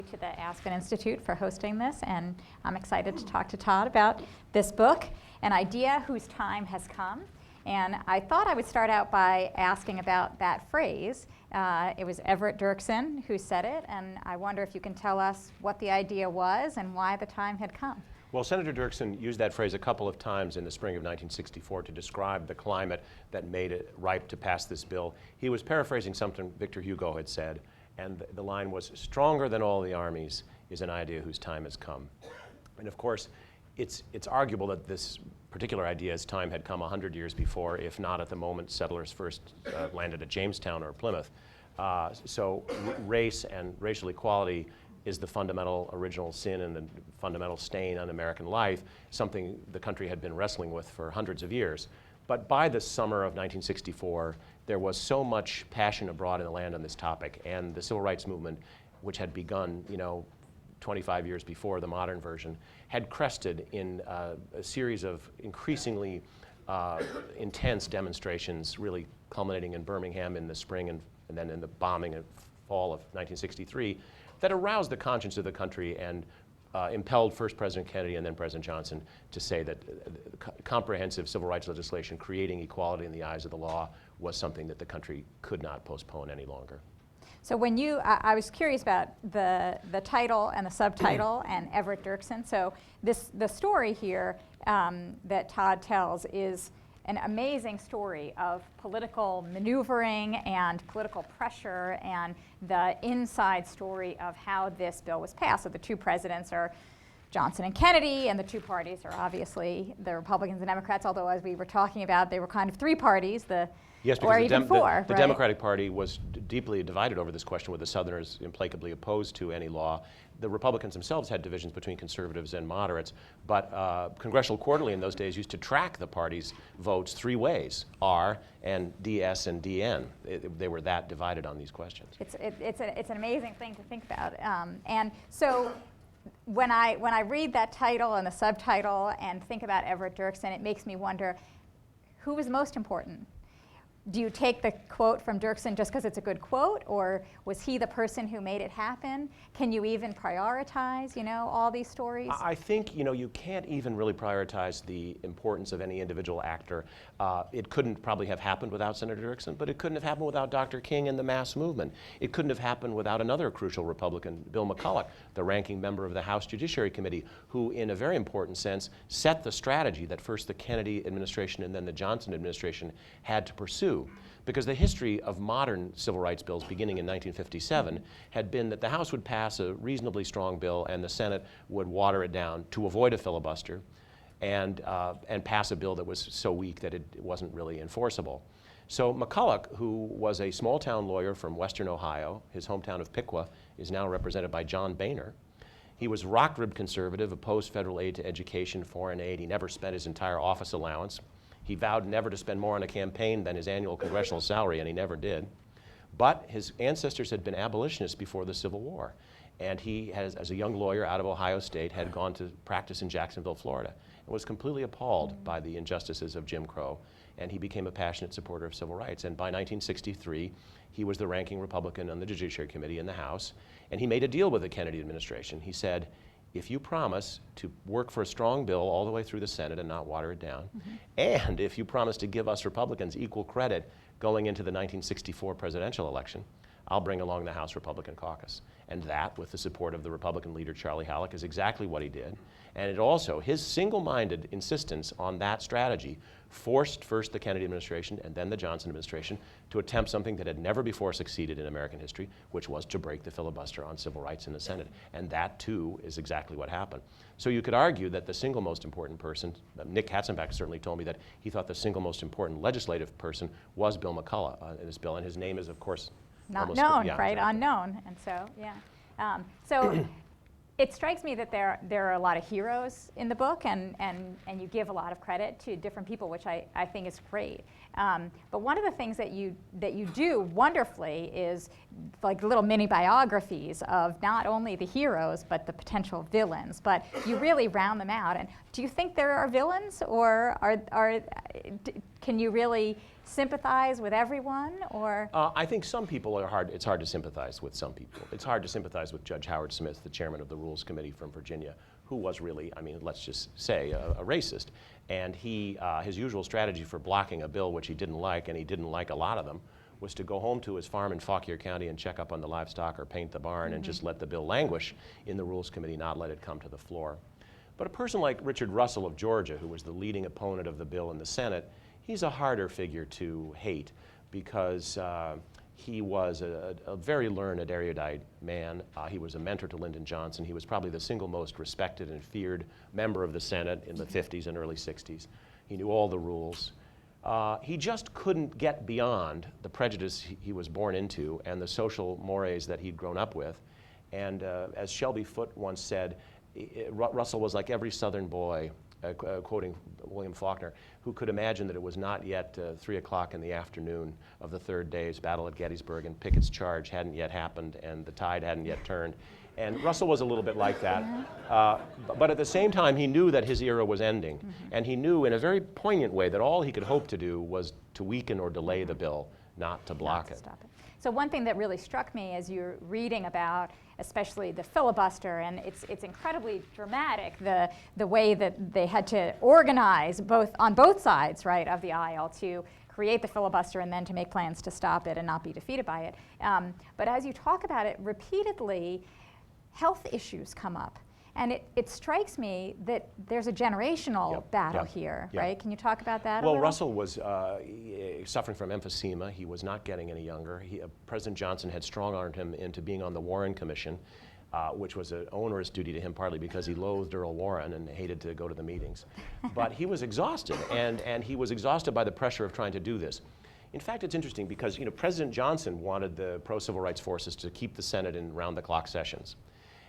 To the Aspen Institute for hosting this, and I'm excited to talk to Todd about this book, An Idea Whose Time Has Come. And I thought I would start out by asking about that phrase. It was Everett Dirksen who said it, and I wonder if you can tell us what the idea was and why the time had come. Well, Senator Dirksen used that phrase a couple of times in the spring of 1964 to describe the climate that made it ripe to pass this bill. He was paraphrasing something Victor Hugo had said, and the line was, "Stronger than all the armies is an idea whose time has come." And of course, it's arguable that this particular idea's time had come 100 years before, if not at the moment settlers first landed at Jamestown or Plymouth. So race and racial equality is the fundamental original sin and the fundamental stain on American life, something the country had been wrestling with for hundreds of years. But by the summer of 1964, there was so much passion abroad in the land on this topic, and the civil rights movement, which had begun, 25 years before the modern version, had crested in a series of increasingly intense demonstrations, really culminating in Birmingham in the spring and then in the bombing and fall of 1963, that aroused the conscience of the country and impelled first President Kennedy and then President Johnson to say that comprehensive civil rights legislation creating equality in the eyes of the law was something that the country could not postpone any longer. So when I was curious about the title and the subtitle and Everett Dirksen. So the story here that Todd tells is an amazing story of political maneuvering and political pressure and the inside story of how this bill was passed. So the two presidents are Johnson and Kennedy, and the two parties are obviously the Republicans and Democrats, although as we were talking about, they were kind of three parties, yes, or even four. The Democratic Party was deeply divided over this question, with the Southerners implacably opposed to any law. The Republicans themselves had divisions between conservatives and moderates, but Congressional Quarterly in those days used to track the party's votes three ways: R and DS and DN. They were that divided on these questions. It's an amazing thing to think about, and so. When I read that title and the subtitle and think about Everett Dirksen, it makes me wonder, who was most important? Do you take the quote from Dirksen just because it's a good quote, or was he the person who made it happen? Can you even prioritize, all these stories? I think, you can't even really prioritize the importance of any individual actor. It couldn't probably have happened without Senator Dirksen, but it couldn't have happened without Dr. King and the mass movement. It couldn't have happened without another crucial Republican, Bill McCulloch, the ranking member of the House Judiciary Committee, who in a very important sense set the strategy that first the Kennedy administration and then the Johnson administration had to pursue. Because the history of modern civil rights bills beginning in 1957 had been that the House would pass a reasonably strong bill and the Senate would water it down to avoid a filibuster and pass a bill that was so weak that it wasn't really enforceable. So McCulloch, who was a small-town lawyer from western Ohio, his hometown of Piqua is now represented by John Boehner. He was rock-ribbed conservative, opposed federal aid to education, foreign aid. He never spent his entire office allowance. He vowed never to spend more on a campaign than his annual congressional salary, and he never did. But his ancestors had been abolitionists before the Civil War, and he has, as a young lawyer out of Ohio State, had gone to practice in Jacksonville, Florida, and was completely appalled by the injustices of Jim Crow, and he became a passionate supporter of civil rights. And by 1963, he was the ranking Republican on the Judiciary Committee in the House, and he made a deal with the Kennedy administration. He said, if you promise to work for a strong bill all the way through the Senate and not water it down, and if you promise to give us Republicans equal credit going into the 1964 presidential election, I'll bring along the House Republican caucus. And that, with the support of the Republican leader Charlie Halleck, is exactly what he did. And it also, his single-minded insistence on that strategy forced first the Kennedy administration and then the Johnson administration to attempt something that had never before succeeded in American history, which was to break the filibuster on civil rights in the Senate. And that, too, is exactly what happened. So you could argue that the single most important person, Nick Katzenbach certainly told me that he thought the single most important legislative person was Bill McCulloch in this bill, and his name is, of course, not known, right? Exactly. Unknown, and so, yeah. So it strikes me that there are a lot of heroes in the book, and you give a lot of credit to different people, which I think is great. But one of the things that you do wonderfully is like little mini biographies of not only the heroes but the potential villains. But you really round them out. And do you think there are villains, or can you really sympathize with everyone, or? I think some people are hard. It's hard to sympathize with some people. It's hard to sympathize with Judge Howard Smith, the chairman of the Rules Committee from Virginia, who was really, I mean, let's just say, a racist. And his usual strategy for blocking a bill which he didn't like, and he didn't like a lot of them, was to go home to his farm in Fauquier County and check up on the livestock or paint the barn and just let the bill languish in the Rules Committee, not let it come to the floor. But a person like Richard Russell of Georgia, who was the leading opponent of the bill in the Senate, he's a harder figure to hate because he was a very learned, erudite man. He was a mentor to Lyndon Johnson. He was probably the single most respected and feared member of the Senate in the 50s and early 60s. He knew all the rules. He just couldn't get beyond the prejudice he was born into and the social mores that he'd grown up with. And as Shelby Foote once said, Russell was like every Southern boy, quoting William Faulkner, who could imagine that it was not yet 3 o'clock in the afternoon of the third day's battle at Gettysburg, and Pickett's charge hadn't yet happened, and the tide hadn't yet turned. And Russell was a little bit like that. But at the same time, he knew that his era was ending. And he knew in a very poignant way that all he could hope to do was to weaken or delay the bill, not to block it. Stop it. So one thing that really struck me as you're reading about, especially the filibuster, and it's incredibly dramatic, the way that they had to organize on both sides, right, of the aisle to create the filibuster and then to make plans to stop it and not be defeated by it. But as you talk about it repeatedly, health issues come up. And it strikes me that there's a generational battle here, right? Can you talk about that a little? Well, Russell was suffering from emphysema. He was not getting any younger. President Johnson had strong-armed him into being on the Warren Commission, which was an onerous duty to him, partly because he loathed Earl Warren and hated to go to the meetings. But he was exhausted, and he was exhausted by the pressure of trying to do this. In fact, it's interesting because President Johnson wanted the pro-civil rights forces to keep the Senate in round-the-clock sessions.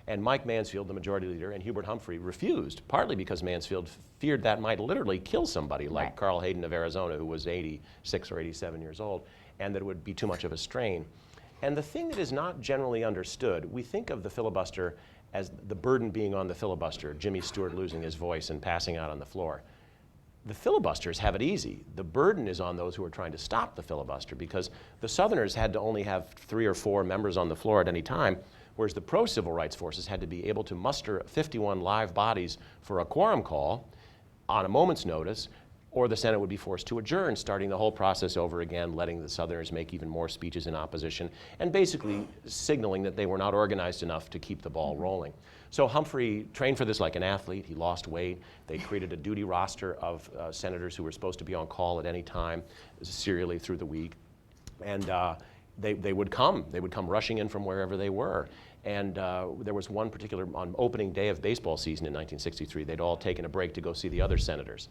And Mike Mansfield, the majority leader, and Hubert Humphrey refused, partly because Mansfield feared that might literally kill somebody like Carl Hayden of Arizona, who was 86 or 87 years old, and that it would be too much of a strain. And the thing that is not generally understood, we think of the filibuster as the burden being on the filibuster, Jimmy Stewart losing his voice and passing out on the floor. The filibusters have it easy. The burden is on those who are trying to stop the filibuster, because the Southerners had to only have 3 or 4 members on the floor at any time, whereas the pro-civil rights forces had to be able to muster 51 live bodies for a quorum call on a moment's notice, or the Senate would be forced to adjourn, starting the whole process over again, letting the Southerners make even more speeches in opposition, and basically signaling that they were not organized enough to keep the ball rolling. So Humphrey trained for this like an athlete. He lost weight. They created a duty roster of senators who were supposed to be on call at any time, serially through the week. And they would come. They would come rushing in from wherever they were. And there was one particular, on opening day of baseball season in 1963, they'd all taken a break to go see the other senators.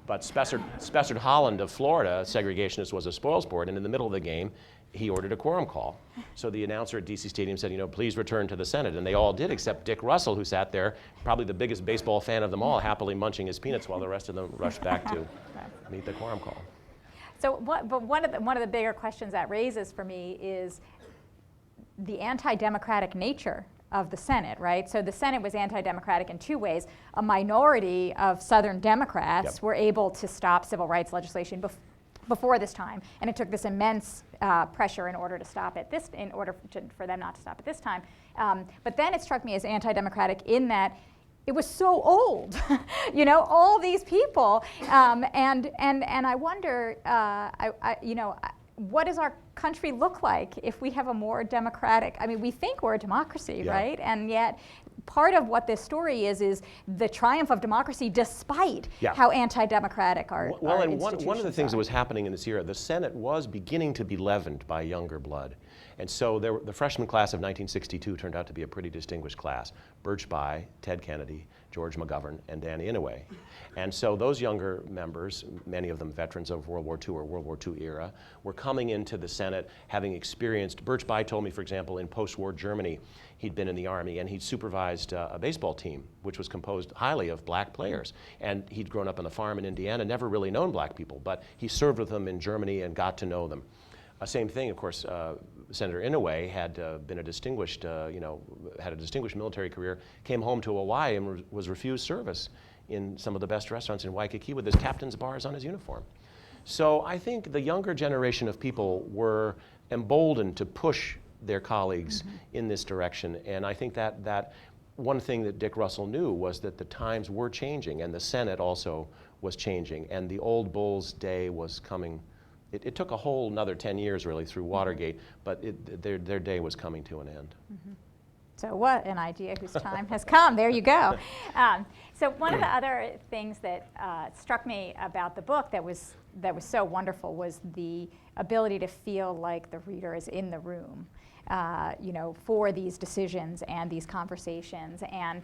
But Spessard Holland of Florida, a segregationist, was a spoilsport, and in the middle of the game, he ordered a quorum call. So the announcer at DC Stadium said, please return to the Senate. And they all did, except Dick Russell, who sat there, probably the biggest baseball fan of them all, happily munching his peanuts while the rest of them rushed back to meet the quorum call. So one of the bigger questions that raises for me is the anti-democratic nature of the Senate, right? So the Senate was anti-democratic in 2 ways. A minority of Southern Democrats were able to stop civil rights legislation before this time, and it took this immense pressure in order to stop it. For them not to stop it this time. But then it struck me as anti-democratic in that it was so old, all these people, and I wonder, what does our country look like if we have a more democratic? I mean, we think we're a democracy, right? And yet, part of what this story is the triumph of democracy, despite how anti-democratic our institutions one of the things that was happening in this era, the Senate was beginning to be leavened by younger blood. And so the freshman class of 1962 turned out to be a pretty distinguished class. Birch Bayh, Ted Kennedy, George McGovern, and Danny Inouye. And so those younger members, many of them veterans of World War II or World War II era, were coming into the Senate having experienced, Birch Bayh told me, for example, in post-war Germany, he'd been in the Army and he'd supervised a baseball team, which was composed highly of black players. And he'd grown up on the farm in Indiana, never really known black people, but he served with them in Germany and got to know them. Same thing, of course, Senator Inouye had been a distinguished, had a distinguished military career, came home to Hawaii and was refused service in some of the best restaurants in Waikiki with his captain's bars on his uniform. So I think the younger generation of people were emboldened to push their colleagues in this direction. And I think that one thing that Dick Russell knew was that the times were changing, and the Senate also was changing, and the old Bulls' day was coming. It took a whole another 10 years really through Watergate, but their day was coming to an end. So what an idea whose time has come. There you go. So one of the other things that struck me about the book that was so wonderful was the ability to feel like the reader is in the room, for these decisions and these conversations. And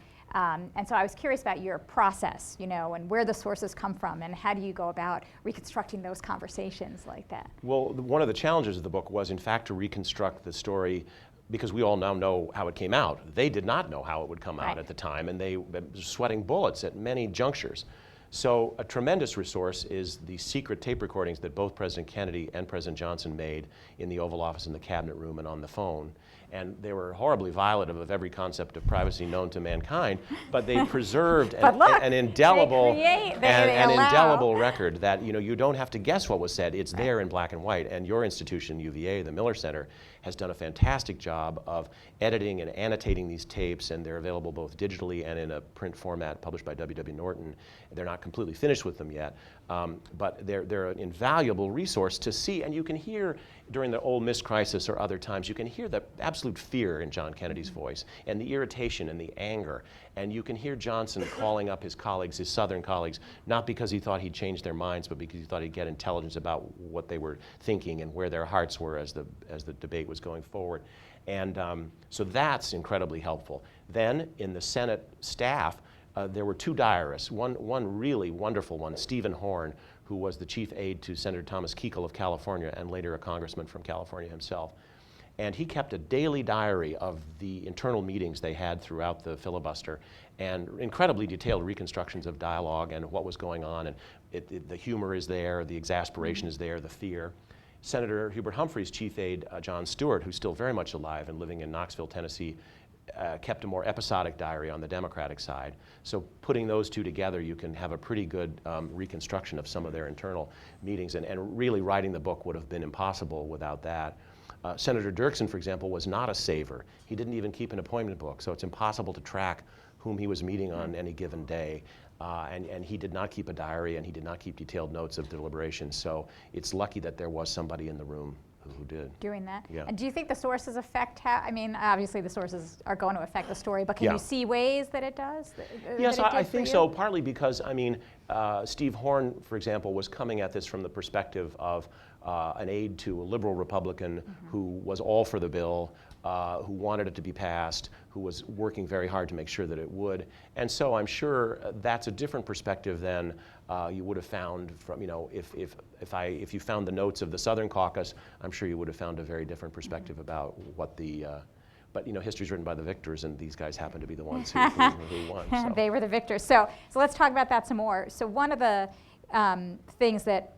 so I was curious about your process, and where the sources come from, and how do you go about reconstructing those conversations like that? Well, one of the challenges of the book was, in fact, to reconstruct the story, because we all now know how it came out. They did not know how it would come out at the time, and they were sweating bullets at many junctures. So a tremendous resource is the secret tape recordings that both President Kennedy and President Johnson made in the Oval Office, in the Cabinet Room, and on the phone. And they were horribly violative of every concept of privacy known to mankind, but they preserved an indelible indelible record that you don't have to guess what was said. It's there in black and white. And your institution, UVA, the Miller Center, has done a fantastic job of editing and annotating these tapes, and they're available both digitally and in a print format published by W.W. Norton. They're not completely finished with them yet, but they're an invaluable resource to see. And you can hear during the Ole Miss crisis or other times, you can hear the absolute fear in John Kennedy's voice, and the irritation and the anger. And you can hear Johnson calling up his colleagues, his Southern colleagues, not because he thought he'd change their minds, but because he thought he'd get intelligence about what they were thinking and where their hearts were as the debate was going forward. And so that's incredibly helpful. Then in the Senate staff, there were two diarists, one really wonderful one, Stephen Horn, who was the chief aide to Senator Thomas Kuchel of California and later a congressman from California himself. And he kept a daily diary of the internal meetings they had throughout the filibuster, and incredibly detailed reconstructions of dialogue and what was going on. And the humor is there, the exasperation is there, the fear. Senator Hubert Humphrey's chief aide, John Stewart, who's still very much alive and living in Knoxville, Tennessee, kept a more episodic diary on the Democratic side. So putting those two together, you can have a pretty good reconstruction of some of their internal meetings. And really writing the book would have been impossible without that. Senator Dirksen, for example, was not a saver. He didn't even keep an appointment book, so it's impossible to track whom he was meeting on any given day. And he did not keep a diary, and he did not keep detailed notes of deliberations. So it's lucky that there was somebody in the room who did. Doing that? Yeah. And do you think the sources affect how, obviously the sources are going to affect the story, but can you see ways that it does? Yes, I think so, partly because, Steve Horn, for example, was coming at this from the perspective of an aide to a liberal Republican who was all for the bill, who wanted it to be passed, who was working very hard to make sure that it would. And so I'm sure that's a different perspective than you would have found from, if you found the notes of the Southern Caucus, I'm sure you would have found a very different perspective about what the, but history's written by the victors, and these guys happen to be the ones who won. So. They were the victors. So let's talk about that some more. So one of the things that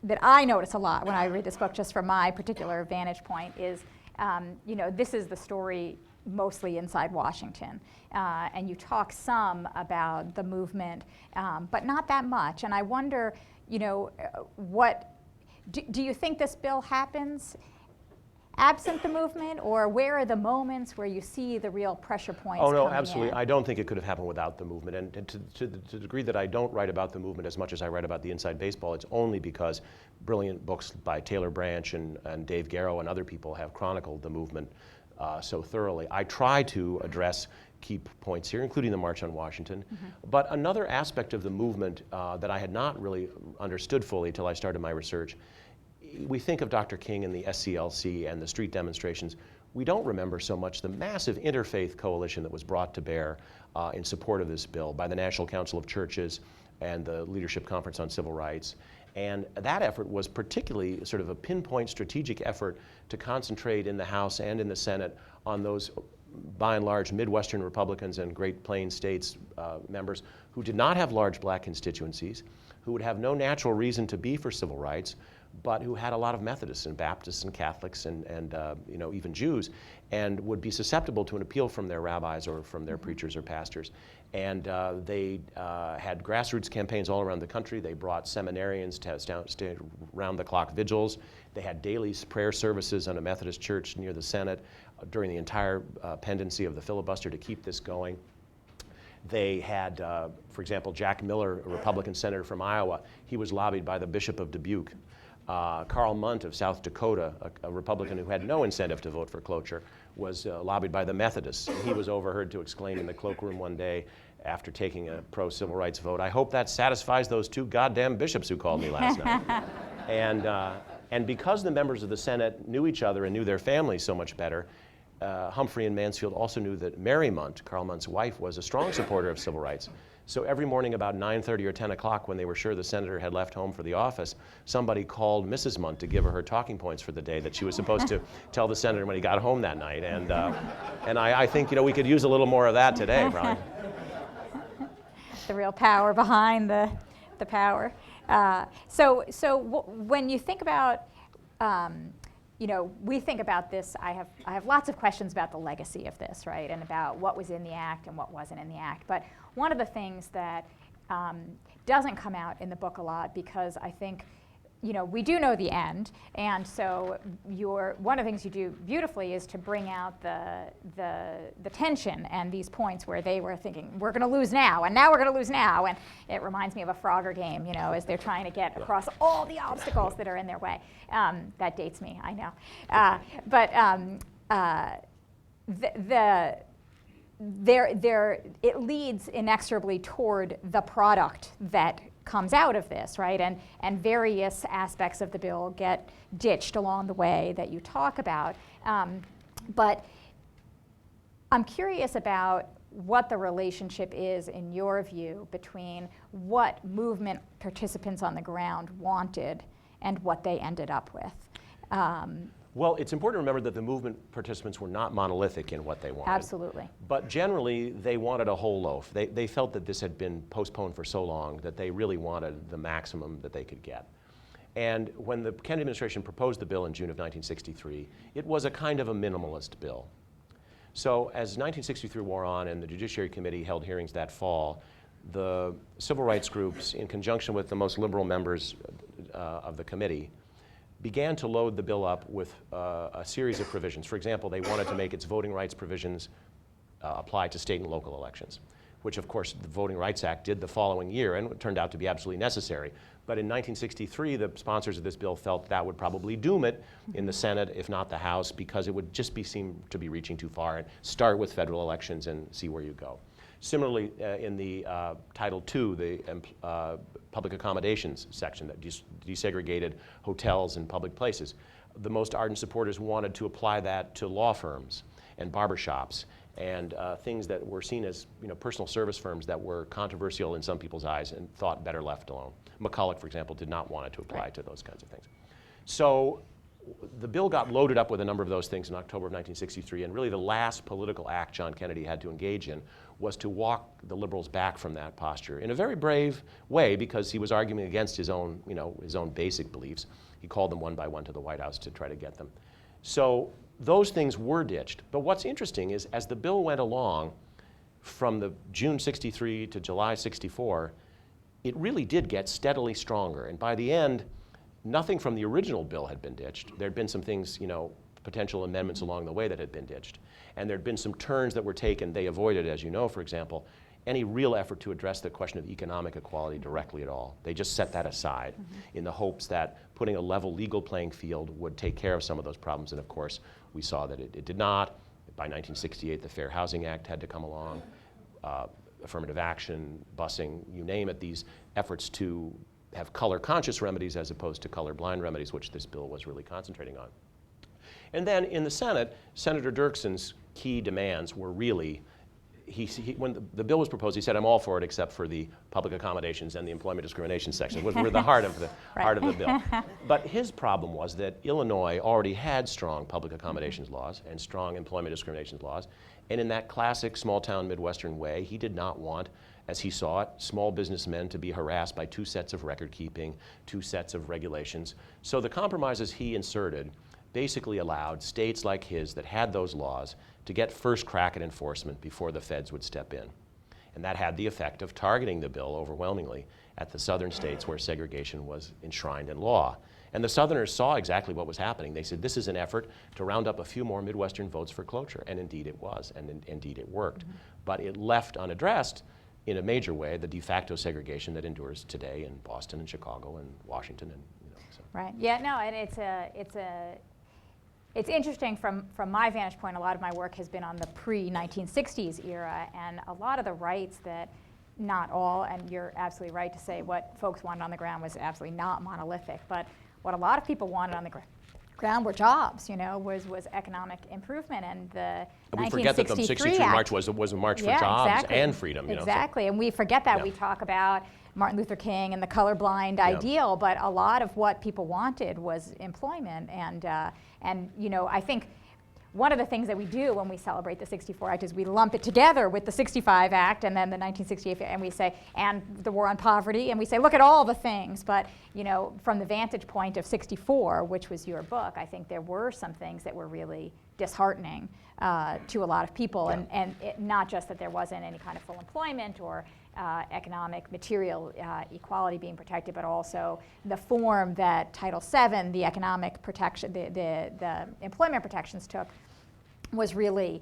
that I notice a lot when I read this book, just from my particular vantage point, is this is the story mostly inside Washington, and you talk some about the movement, but not that much. And I wonder, what do you think this bill happens absent the movement, or where are the moments where you see the real pressure points? Oh no, coming absolutely. in? I don't think it could have happened without the movement. And to the degree that I don't write about the movement as much as I write about the inside baseball, it's only because brilliant books by Taylor Branch and Dave Garrow and other people have chronicled the movement so thoroughly. I try to address key points here, including the March on Washington. But another aspect of the movement that I had not really understood fully till I started my research, we think of Dr. King and the SCLC and the street demonstrations. We don't remember so much the massive interfaith coalition that was brought to bear in support of this bill by the National Council of Churches and the Leadership Conference on Civil Rights. And that effort was particularly sort of a pinpoint strategic effort to concentrate in the House and in the Senate on those, by and large, Midwestern Republicans and Great Plains states members who did not have large black constituencies, who would have no natural reason to be for civil rights, but who had a lot of Methodists and Baptists and Catholics and you know, even Jews, and would be susceptible to an appeal from their rabbis or from their preachers or pastors. And they had grassroots campaigns all around the country. They brought seminarians to stay round-the-clock vigils. They had daily prayer services on a Methodist church near the Senate during the entire pendency of the filibuster to keep this going. They had, for example, Jack Miller, a Republican senator from Iowa. He was lobbied by the Bishop of Dubuque. Carl Munt of South Dakota, a Republican who had no incentive to vote for cloture, was lobbied by the Methodists. And he was overheard to exclaim in the cloakroom one day after taking a pro-civil rights vote, "I hope that satisfies those 2 goddamn bishops who called me last night." And because the members of the Senate knew each other and knew their families so much better, Humphrey and Mansfield also knew that Mary Munt, Carl Munt's wife, was a strong supporter of civil rights. So every morning about 9:30 or 10 o'clock, when they were sure the senator had left home for the office, somebody called Mrs. Munt to give her talking points for the day that she was supposed to tell the senator when he got home that night. And I think, you know, we could use a little more of that today, probably. The real power behind the power. When you think about, you know, we think about this, I have lots of questions about the legacy of this, right, and about what was in the act and what wasn't in the act. But one of the things that doesn't come out in the book a lot, because I think, you know, we do know the end, and so one of the things you do beautifully is to bring out the tension and these points where they were thinking, we're going to lose now, and now we're going to lose now, and it reminds me of a Frogger game, you know, as they're trying to get across all the obstacles that are in their way. That dates me, I know. It leads inexorably toward the product that comes out of this, right? And various aspects of the bill get ditched along the way that you talk about. But I'm curious about what the relationship is, in your view, between what movement participants on the ground wanted and what they ended up with. Well, it's important to remember that the movement participants were not monolithic in what they wanted. Absolutely. But generally, they wanted a whole loaf. They felt that this had been postponed for so long that they really wanted the maximum that they could get. And when the Kennedy administration proposed the bill in June of 1963, it was a kind of a minimalist bill. So as 1963 wore on and the Judiciary Committee held hearings that fall, the civil rights groups, in conjunction with the most liberal members of the committee, began to load the bill up with a series of provisions. For example, they wanted to make its voting rights provisions apply to state and local elections, which of course the Voting Rights Act did the following year, and it turned out to be absolutely necessary. But in 1963, the sponsors of this bill felt that would probably doom it in the Senate, if not the House, because it would just seem to be reaching too far, and start with federal elections and see where you go. Similarly, in the Title II, the public accommodations section that desegregated hotels and public places, the most ardent supporters wanted to apply that to law firms and barbershops and things that were seen as, you know, personal service firms that were controversial in some people's eyes and thought better left alone. McCulloch, for example, did not want it to apply to those kinds of things. So the bill got loaded up with a number of those things in October of 1963, and really the last political act John Kennedy had to engage in was to walk the liberals back from that posture in a very brave way, because he was arguing against his own, you know, his own basic beliefs. He called them one by one to the White House to try to get them. So those things were ditched. But what's interesting is as the bill went along from the June 63 to July 64, it really did get steadily stronger. And by the end, nothing from the original bill had been ditched. There had been some things, you know, potential amendments along the way that had been ditched. And there had been some turns that were taken. They avoided, as you know, for example, any real effort to address the question of economic equality directly at all. They just set that aside in the hopes that putting a level legal playing field would take care of some of those problems. And of course, we saw that it did not. By 1968, the Fair Housing Act had to come along. Affirmative action, busing, you name it, these efforts to have color-conscious remedies as opposed to color-blind remedies, which this bill was really concentrating on. And then in the Senate, Senator Dirksen's key demands were really when the bill was proposed, he said, "I'm all for it except for the public accommodations and the employment discrimination section," which were the heart of the heart of the bill. But his problem was that Illinois already had strong public accommodations laws and strong employment discrimination laws, and in that classic small-town Midwestern way, he did not want, as he saw it, small businessmen to be harassed by two sets of record keeping, two sets of regulations. So the compromises he inserted basically allowed states like his that had those laws to get first crack at enforcement before the feds would step in. And that had the effect of targeting the bill overwhelmingly at the southern states where segregation was enshrined in law. And the Southerners saw exactly what was happening. They said, this is an effort to round up a few more Midwestern votes for cloture. And indeed it was, and indeed it worked. But it left unaddressed, in a major way, the de facto segregation that endures today in Boston and Chicago and Washington. And, so. Right. Yeah, no, and it's interesting from my vantage point. A lot of my work has been on the pre-1960s era, and a lot of the rights that, not all, and you're absolutely right to say what folks wanted on the ground was absolutely not monolithic, but what a lot of people wanted on the ground were jobs, was economic improvement, and the and we forget that the 63 March was a march for jobs exactly. and freedom. Exactly, and we forget that. We talk about Martin Luther King and the colorblind ideal, but a lot of what people wanted was employment, and I think one of the things that we do when we celebrate the 64 Act is we lump it together with the 65 Act and then the 1968, and we say, and the war on poverty, and we say, look at all the things. But, from the vantage point of 64, which was your book, I think there were some things that were really disheartening to a lot of people, and not just that there wasn't any kind of full employment or economic material equality being protected, but also the form that Title VII, the economic protection, the employment protections took, was really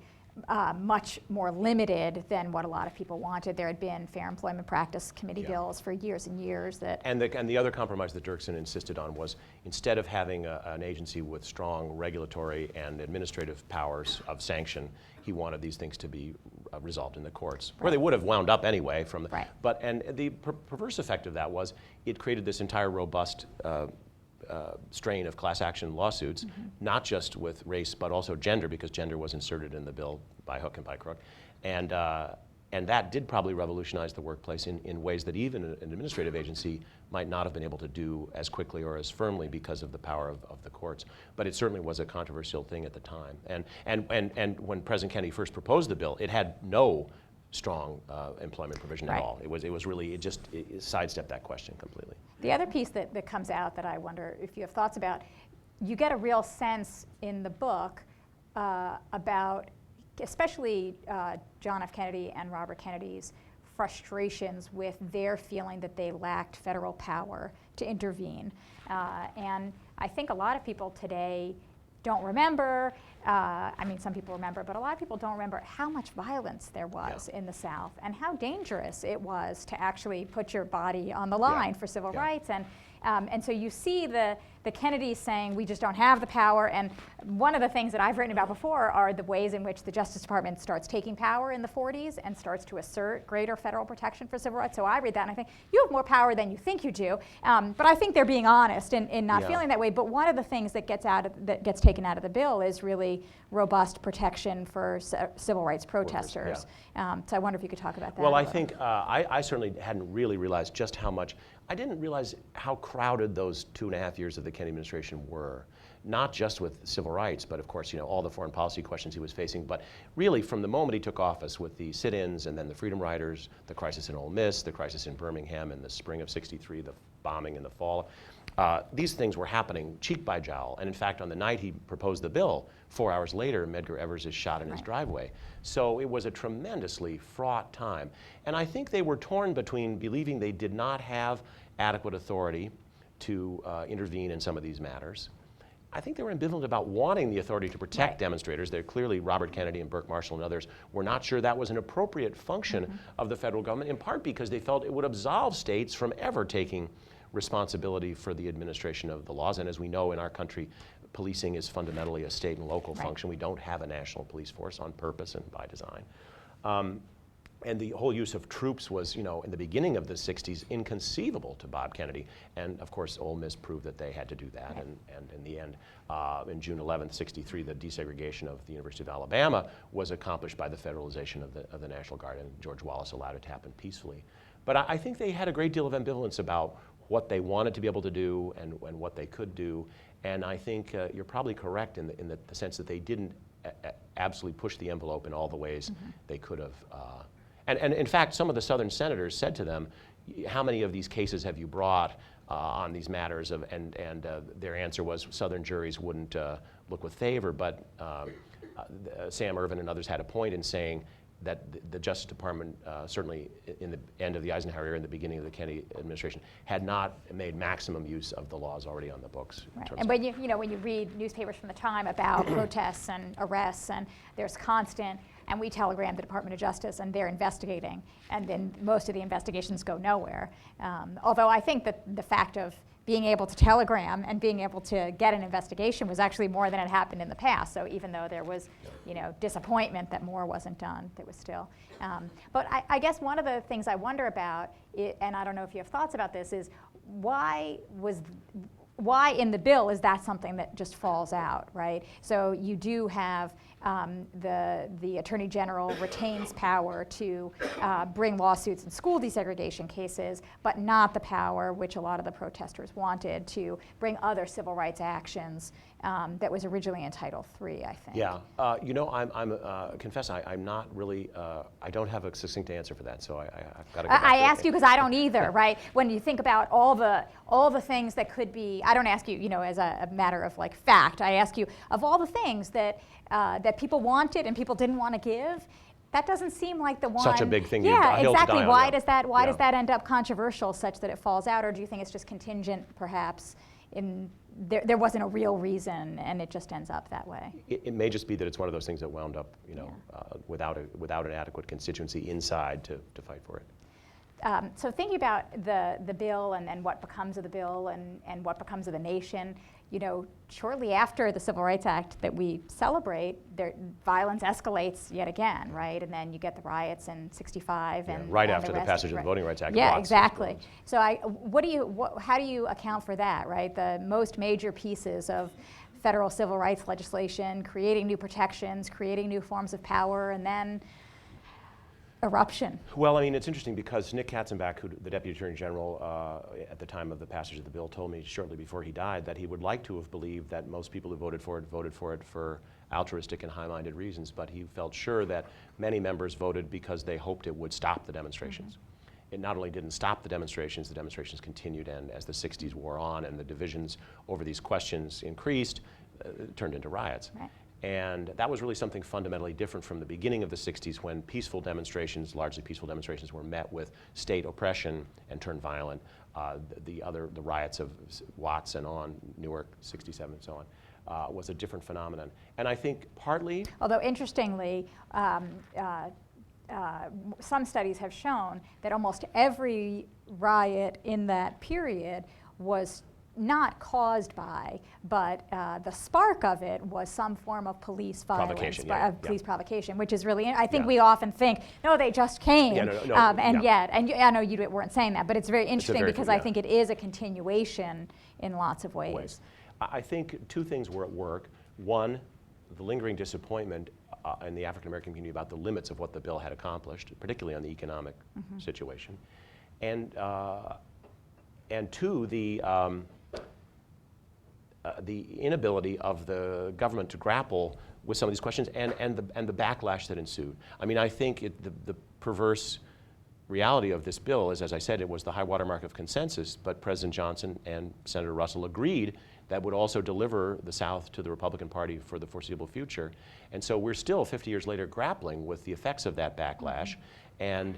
much more limited than what a lot of people wanted. There had been Fair Employment Practice Committee bills for years and years that... And the other compromise that Dirksen insisted on was, instead of having an agency with strong regulatory and administrative powers of sanction, he wanted these things to be resolved in the courts, where they would have wound up anyway. And the perverse effect of that was it created this entire robust strain of class action lawsuits, not just with race but also gender, because gender was inserted in the bill by hook and by crook, and that did probably revolutionize the workplace in ways that even an administrative agency might not have been able to do as quickly or as firmly because of the power of the courts. But it certainly was a controversial thing at the time. And when President Kennedy first proposed the bill, it had no strong employment provision at all. It sidestepped that question completely. The other piece that comes out that I wonder if you have thoughts about, you get a real sense in the book about, especially John F. Kennedy and Robert Kennedy's frustrations with their feeling that they lacked federal power to intervene. And I think a lot of people today don't remember, some people remember, but a lot of people don't remember how much violence there was in the South and how dangerous it was to actually put your body on the line for civil rights. And so you see the Kennedys saying, we just don't have the power. And one of the things that I've written about before are the ways in which the Justice Department starts taking power in the 40s and starts to assert greater federal protection for civil rights. So I read that and I think, you have more power than you think you do. But I think they're being honest in not feeling that way. But one of the things that gets taken out of the bill is really robust protection for civil rights protesters. So I wonder if you could talk about that. Well, I think I certainly hadn't really realized just how much. I didn't realize how crowded those 2.5 years of the Kennedy administration were, not just with civil rights, but of course, all the foreign policy questions he was facing, but really from the moment he took office with the sit-ins and then the Freedom Riders, the crisis in Ole Miss, the crisis in Birmingham in the spring of '63, the bombing in the fall. These things were happening cheek by jowl. And in fact, on the night he proposed the bill, 4 hours later, Medgar Evers is shot in his driveway. So it was a tremendously fraught time. And I think they were torn between believing they did not have adequate authority to intervene in some of these matters. I think they were ambivalent about wanting the authority to protect demonstrators. They're clearly, Robert Kennedy and Burke Marshall and others were not sure that was an appropriate function of the federal government, in part because they felt it would absolve states from ever taking responsibility for the administration of the laws. And as we know in our country, policing is fundamentally a state and local function. We don't have a national police force on purpose and by design. And the whole use of troops was, in the beginning of the 60s, inconceivable to Bob Kennedy. And of course, Ole Miss proved that they had to do that. And in the end, in June 11th, 63, the desegregation of the University of Alabama was accomplished by the federalization of the National Guard, and George Wallace allowed it to happen peacefully. But I think they had a great deal of ambivalence about what they wanted to be able to do and what they could do. And I think you're probably correct in the sense that they didn't absolutely push the envelope in all the ways they could have. And in fact, some of the Southern senators said to them, how many of these cases have you brought on these matters? And their answer was Southern juries wouldn't look with favor, but Sam Ervin and others had a point in saying that the Justice Department, certainly in the end of the Eisenhower era and the beginning of the Kennedy administration, had not made maximum use of the laws already on the books. Right. And when you read newspapers from the time about protests and arrests, and there's constant, and we telegram the Department of Justice, and they're investigating, and then most of the investigations go nowhere. Although I think that the fact of being able to telegram and being able to get an investigation was actually more than had happened in the past. So even though there was, disappointment that more wasn't done, there was still. But I guess one of the things I wonder about, and I don't know if you have thoughts about this, is why in the bill is that something that just falls out, right? So you do have the Attorney General retains power to bring lawsuits in school desegregation cases, but not the power, which a lot of the protesters wanted, to bring other civil rights actions that was originally in Title III, I think. Yeah, confess, I'm not really, I don't have a succinct answer for that, so I've got to go back I to ask you because I don't either, right? When you think about all the things that could be, I don't ask you, as a matter of like fact. I ask you of all the things that people wanted and people didn't want to give. That doesn't seem like the one. Such a big thing. Yeah, exactly. Why does yeah. that end up controversial such that it falls out, or do you think it's just contingent, perhaps, in there wasn't a real reason and it just ends up that way? It may just be that it's one of those things that wound up, without an adequate constituency inside to fight for it. So thinking about the bill and what becomes of the bill and what becomes of the nation, shortly after the Civil Rights Act that we celebrate, violence escalates yet again, right? And then you get the riots in '65 right after the passage of the Voting Rights Act. Yeah, exactly. So how do you account for that, right? The most major pieces of federal civil rights legislation, creating new protections, creating new forms of power, and then eruption. Well, it's interesting because Nick Katzenbach, the Deputy Attorney General at the time of the passage of the bill, told me shortly before he died that he would like to have believed that most people who voted for it for altruistic and high-minded reasons, but he felt sure that many members voted because they hoped it would stop the demonstrations. It not only didn't stop the demonstrations continued, and as the 60s wore on and the divisions over these questions increased, turned into riots. Right. And that was really something fundamentally different from the beginning of the 60s when largely peaceful demonstrations, were met with state oppression and turned violent. The riots of Watts and on, Newark, 67 and so on, was a different phenomenon. And I think partly... Although interestingly, some studies have shown that almost every riot in that period was not caused by, but the spark of it was some form of police violence, police provocation, which is really, I think we often think, no, they just came, I know you weren't saying that, but it's very interesting because I think it is a continuation in lots of ways. I think two things were at work. One, the lingering disappointment in the African American community about the limits of what the bill had accomplished, particularly on the economic situation, and two, the inability of the government to grapple with some of these questions and the backlash that ensued. I think the perverse reality of this bill is, as I said, it was the high watermark of consensus, but President Johnson and Senator Russell agreed that would also deliver the South to the Republican Party for the foreseeable future. And so we're still, 50 years later, grappling with the effects of that backlash. And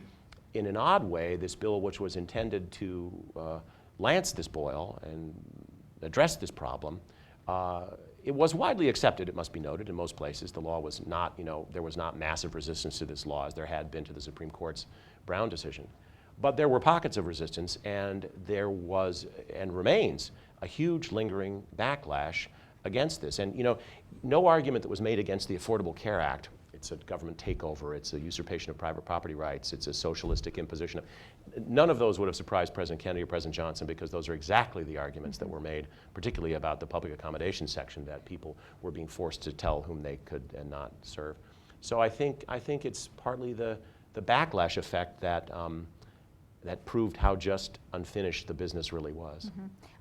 in an odd way, this bill, which was intended to lance this boil and address this problem, it was widely accepted, it must be noted, in most places. The law was not, there was not massive resistance to this law as there had been to the Supreme Court's Brown decision. But there were pockets of resistance, and there was, and remains, a huge lingering backlash against this. And no argument that was made against the Affordable Care Act it's a government takeover, it's a usurpation of private property rights, it's a socialistic imposition of. None of those would have surprised President Kennedy or President Johnson, because those are exactly the arguments that were made, particularly about the public accommodation section, that people were being forced to tell whom they could and not serve. So I think it's partly the backlash effect that that proved how just unfinished the business really was.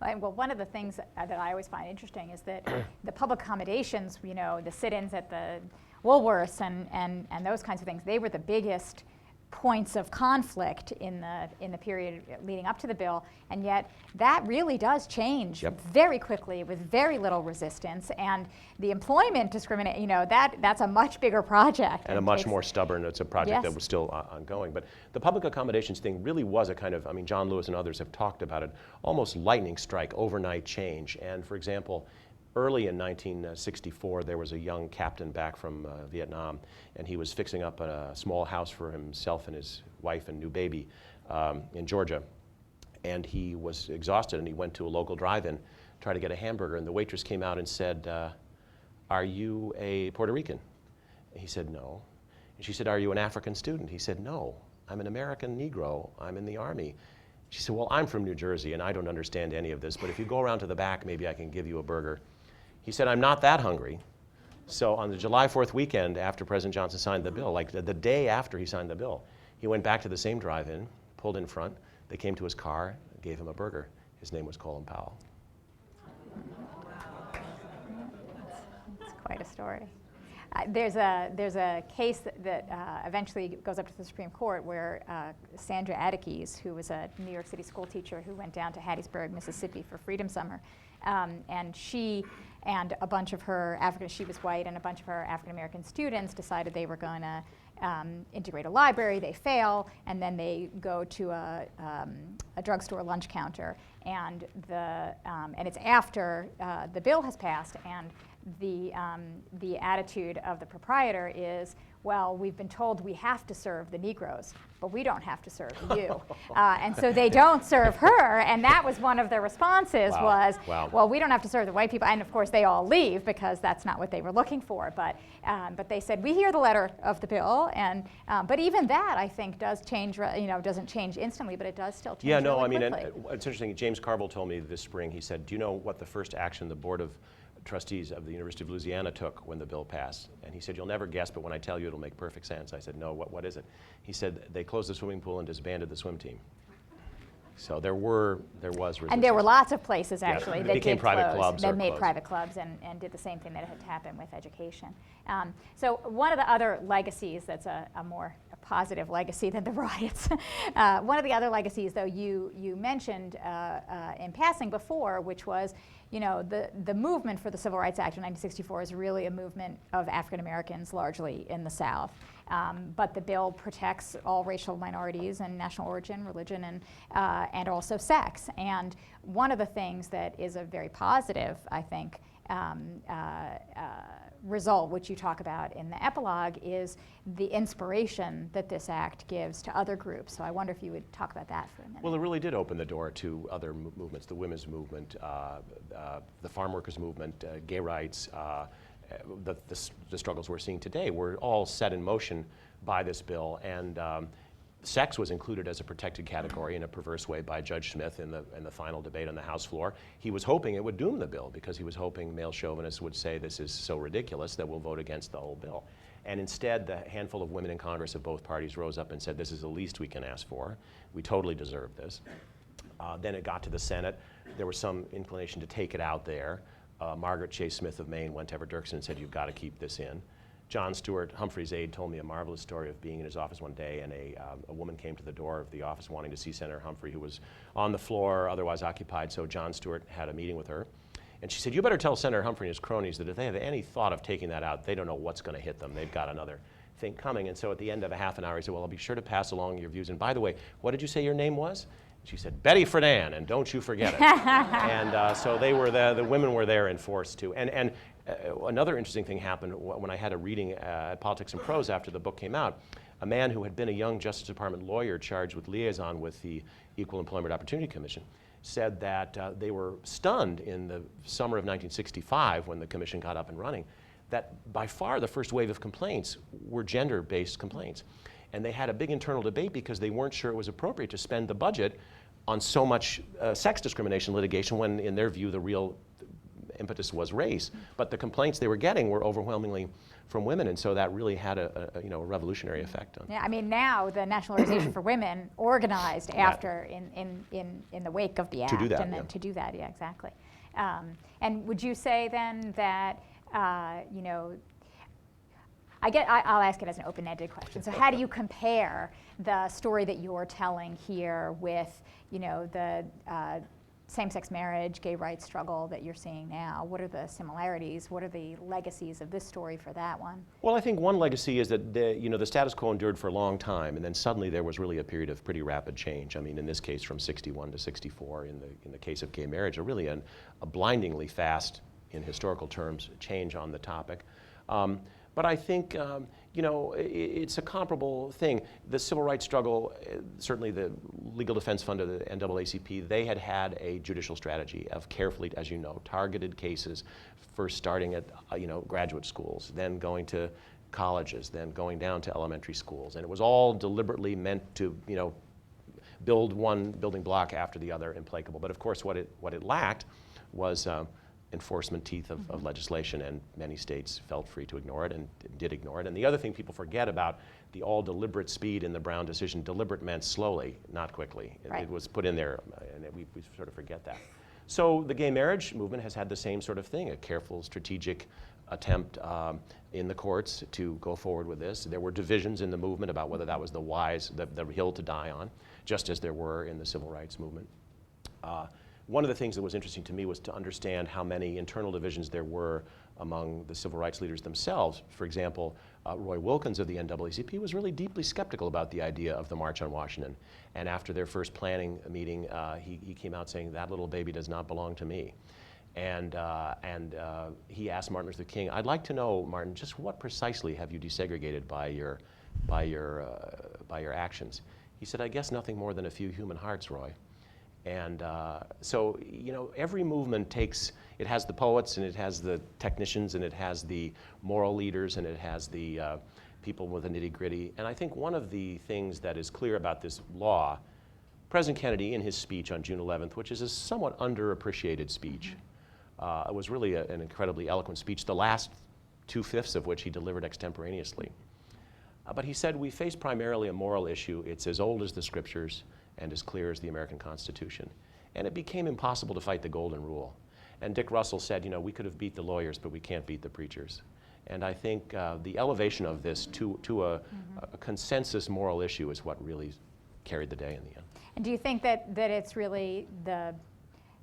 Well, one of the things that I always find interesting is that the public accommodations, you know, the sit-ins at the Woolworths and those kinds of things, they were the biggest points of conflict in the period leading up to the bill, and yet that really does change very quickly with very little resistance. And the employment discrimination, you know, that's a much bigger project and a much more stubborn. It's a project that was still ongoing. But the public accommodations thing really was a kind of, I mean, John Lewis and others have talked about it, almost lightning strike, overnight change. And for example, early in 1964, there was a young captain back from Vietnam, and he was fixing up a small house for himself and his wife and new baby in Georgia. And he was exhausted, and he went to a local drive-in, tried to get a hamburger, and the waitress came out and said, "Are you a Puerto Rican?" And he said, "No." And she said, "Are you an African student?" He said, "No, I'm an American Negro. I'm in the Army." She said, "Well, I'm from New Jersey, and I don't understand any of this, but if you go around to the back, maybe I can give you a burger." He said, "I'm not that hungry." So on the July 4th weekend, after President Johnson signed the bill, like the day after he signed the bill, he went back to the same drive-in, pulled in front. They came to his car, gave him a burger. His name was Colin Powell. It's quite a story. There's a case that eventually goes up to the Supreme Court where Sandra Attikes, who was a New York City school teacher who went down to Hattiesburg, Mississippi for Freedom Summer, and she and a bunch of her she was white, and a bunch of her African-American students decided they were going to integrate a library. They fail, and then they go to a drugstore lunch counter, and it's after the bill has passed, and the attitude of the proprietor is, well, we've been told we have to serve the Negroes, but we don't have to serve you. And so they don't serve her, and that was one of the responses was, well, we don't have to serve the white people. And of course, they all leave because that's not what they were looking for. But they said, we hear the letter of the bill, and but even that, I think, does change, doesn't change instantly, but it does still change really quickly. It's interesting. James Carville told me this spring, he said, "Do you know what the first action the Board of Trustees of the University of Louisiana took when the bill passed?" And he said, "You'll never guess, but when I tell you, it'll make perfect sense." I said, "No, what is it?" He said, "They closed the swimming pool and disbanded the swim team." So there was resistance. And there were lots of places, actually, that became did private close. clubs. They made private clubs and did the same thing that had happened with education. So one of the other legacies that's a more positive legacy than the riots. One of the other legacies, though, you mentioned in passing before, which was, the movement for the Civil Rights Act of 1964 is really a movement of African Americans, largely in the South. But the bill protects all racial minorities and national origin, religion, and also sex. And one of the things that is a very positive, I think, result, which you talk about in the epilogue, is the inspiration that this act gives to other groups. So I wonder if you would talk about that for a minute. Well, it really did open the door to other movements, the women's movement, the farm workers movement, gay rights, the struggles we're seeing today were all set in motion by this bill. And sex was included as a protected category in a perverse way by Judge Smith in the final debate on the House floor. He was hoping it would doom the bill because he was hoping male chauvinists would say this is so ridiculous that we'll vote against the whole bill. And instead, the handful of women in Congress of both parties rose up and said, this is the least we can ask for. We totally deserve this. Then it got to the Senate. There was some inclination to take it out there. Margaret Chase Smith of Maine went to Everett Dirksen and said, you've got to keep this in. John Stewart, Humphrey's aide, told me a marvelous story of being in his office one day, and a woman came to the door of the office wanting to see Senator Humphrey, who was on the floor, otherwise occupied, so John Stewart had a meeting with her. And she said, you better tell Senator Humphrey and his cronies that if they have any thought of taking that out, they don't know what's going to hit them. They've got another thing coming. And so at the end of a half an hour, he said, well, I'll be sure to pass along your views. And by the way, what did you say your name was? She said, Betty Friedan, and don't you forget it. And so they were the women were there in force too. And another interesting thing happened when I had a reading at Politics and Prose after the book came out. A man who had been a young Justice Department lawyer charged with liaison with the Equal Employment Opportunity Commission said that they were stunned in the summer of 1965 when the commission got up and running that by far the first wave of complaints were gender-based complaints. And they had a big internal debate because they weren't sure it was appropriate to spend the budget on so much sex discrimination litigation when, in their view, the real impetus was race. But the complaints they were getting were overwhelmingly from women, and so that really had a revolutionary effect on. Yeah, I mean, now the National Organization for Women organized after in the wake of the act, to do that, and then yeah. to do that, yeah, exactly. And would you say then that I'll ask it as an open-ended question. So how do you compare the story that you're telling here with the same-sex marriage, gay rights struggle that you're seeing now? What are the similarities? What are the legacies of this story for that one? Well, I think one legacy is that the status quo endured for a long time, and then suddenly there was really a period of pretty rapid change. I mean, in this case, from 61 to 64, in the case of gay marriage, a blindingly fast, in historical terms, change on the topic. But I think, it's a comparable thing. The civil rights struggle, certainly the Legal Defense Fund of the NAACP, they had a judicial strategy of carefully, as you know, targeted cases, first starting at, graduate schools, then going to colleges, then going down to elementary schools. And it was all deliberately meant to, build one building block after the other, implacable. But of course, what it lacked was enforcement teeth of legislation, and many states felt free to ignore it and did ignore it. And the other thing people forget about the all deliberate speed in the Brown decision, deliberate meant slowly, not quickly. It was put in there, and we sort of forget that. So the gay marriage movement has had the same sort of thing, a careful, strategic attempt in the courts to go forward with this. There were divisions in the movement about whether that was the hill to die on, just as there were in the civil rights movement. One of the things that was interesting to me was to understand how many internal divisions there were among the civil rights leaders themselves. For example, Roy Wilkins of the NAACP was really deeply skeptical about the idea of the March on Washington. And after their first planning meeting, he came out saying, "That little baby does not belong to me." And he asked Martin Luther King, "I'd like to know, Martin, just what precisely have you desegregated by your actions?" He said, "I guess nothing more than a few human hearts, Roy." And so, every movement it has the poets, and it has the technicians, and it has the moral leaders, and it has the people with the nitty-gritty. And I think one of the things that is clear about this law, President Kennedy, in his speech on June 11th, which is a somewhat underappreciated speech, it was really an incredibly eloquent speech, the last 2/5 of which he delivered extemporaneously. But he said, "We face primarily a moral issue. It's as old as the scriptures and as clear as the American Constitution." And it became impossible to fight the golden rule. And Dick Russell said, we could have beat the lawyers, but we can't beat the preachers. And I think the elevation of this to a consensus moral issue is what really carried the day in the end. And do you think that it's really the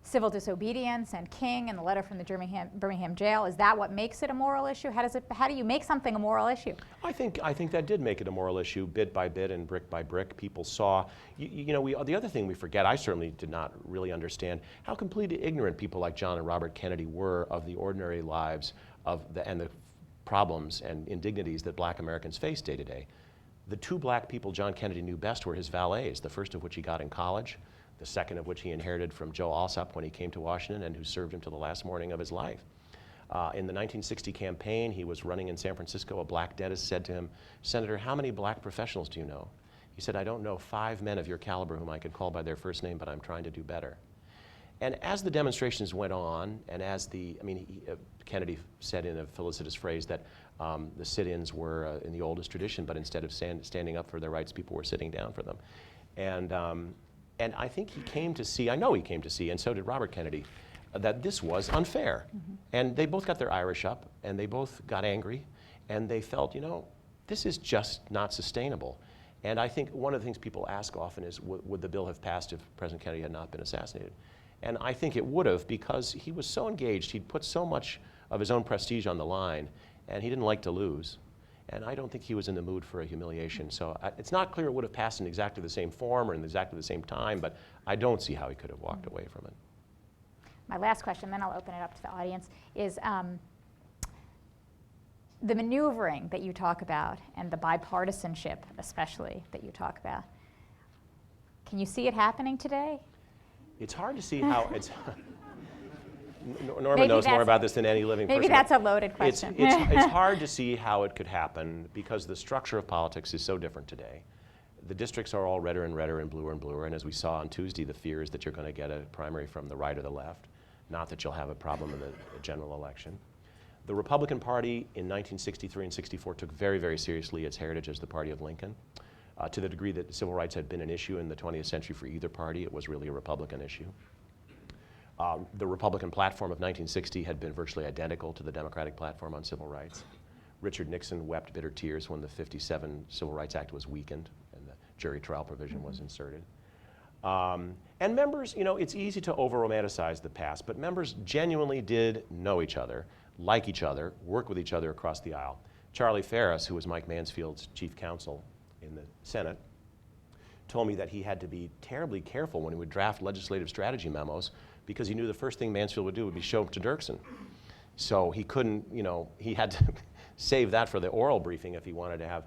civil disobedience and King and the letter from the Birmingham jail, is that what makes it a moral issue? How do you make something a moral issue? I think that did make it a moral issue, bit by bit and brick by brick. People saw, the other thing we forget, I certainly did not really understand, how completely ignorant people like John and Robert Kennedy were of the ordinary lives and the problems and indignities that black Americans face day to day. The two black people John Kennedy knew best were his valets, the first of which he got in college, the second of which he inherited from Joe Alsop when he came to Washington, and who served him till the last morning of his life. In the 1960 campaign, he was running in San Francisco. A black dentist said to him, "Senator, how many black professionals do you know?" He said, "I don't know 5 men of your caliber whom I could call by their first name, but I'm trying to do better." And as the demonstrations went on, and Kennedy said in a felicitous phrase that the sit-ins were in the oldest tradition, but instead of standing up for their rights, people were sitting down for them. And I think I know he came to see, and so did Robert Kennedy, that this was unfair. Mm-hmm. And they both got their Irish up, and they both got angry, and they felt, this is just not sustainable. And I think one of the things people ask often is, would the bill have passed if President Kennedy had not been assassinated? And I think it would have, because he was so engaged, he'd put so much of his own prestige on the line, and he didn't like to lose. And I don't think he was in the mood for a humiliation. So it's not clear it would have passed in exactly the same form or in exactly the same time, but I don't see how he could have walked away from it. My last question, then I'll open it up to the audience, is the maneuvering that you talk about and the bipartisanship especially that you talk about. Can you see it happening today? It's hard to see how Norma Maybe knows more that's- about this than any living person. Maybe that's a loaded It's, question. it's hard to see how it could happen because the structure of politics is so different today. The districts are all redder and redder and bluer, and as we saw on Tuesday, the fear is that you're going to get a primary from the right or the left, not that you'll have a problem in the general election. The Republican Party in 1963 and 64 took very, very seriously its heritage as the party of Lincoln. To the degree that civil rights had been an issue in the 20th century for either party, it was really a Republican issue. The Republican platform of 1960 had been virtually identical to the Democratic platform on civil rights. Richard Nixon wept bitter tears when the '57 Civil Rights Act was weakened and the jury trial provision was inserted. And members, you know, it's easy to over-romanticize the past, but members genuinely did know each other, like each other, work with each other across the aisle. Charlie Ferris, who was Mike Mansfield's chief counsel in the Senate, told me that he had to be terribly careful when he would draft legislative strategy memos because he knew the first thing Mansfield would do would be show up to Dirksen. So he couldn't, you know, he had to save that for the oral briefing if he wanted to have.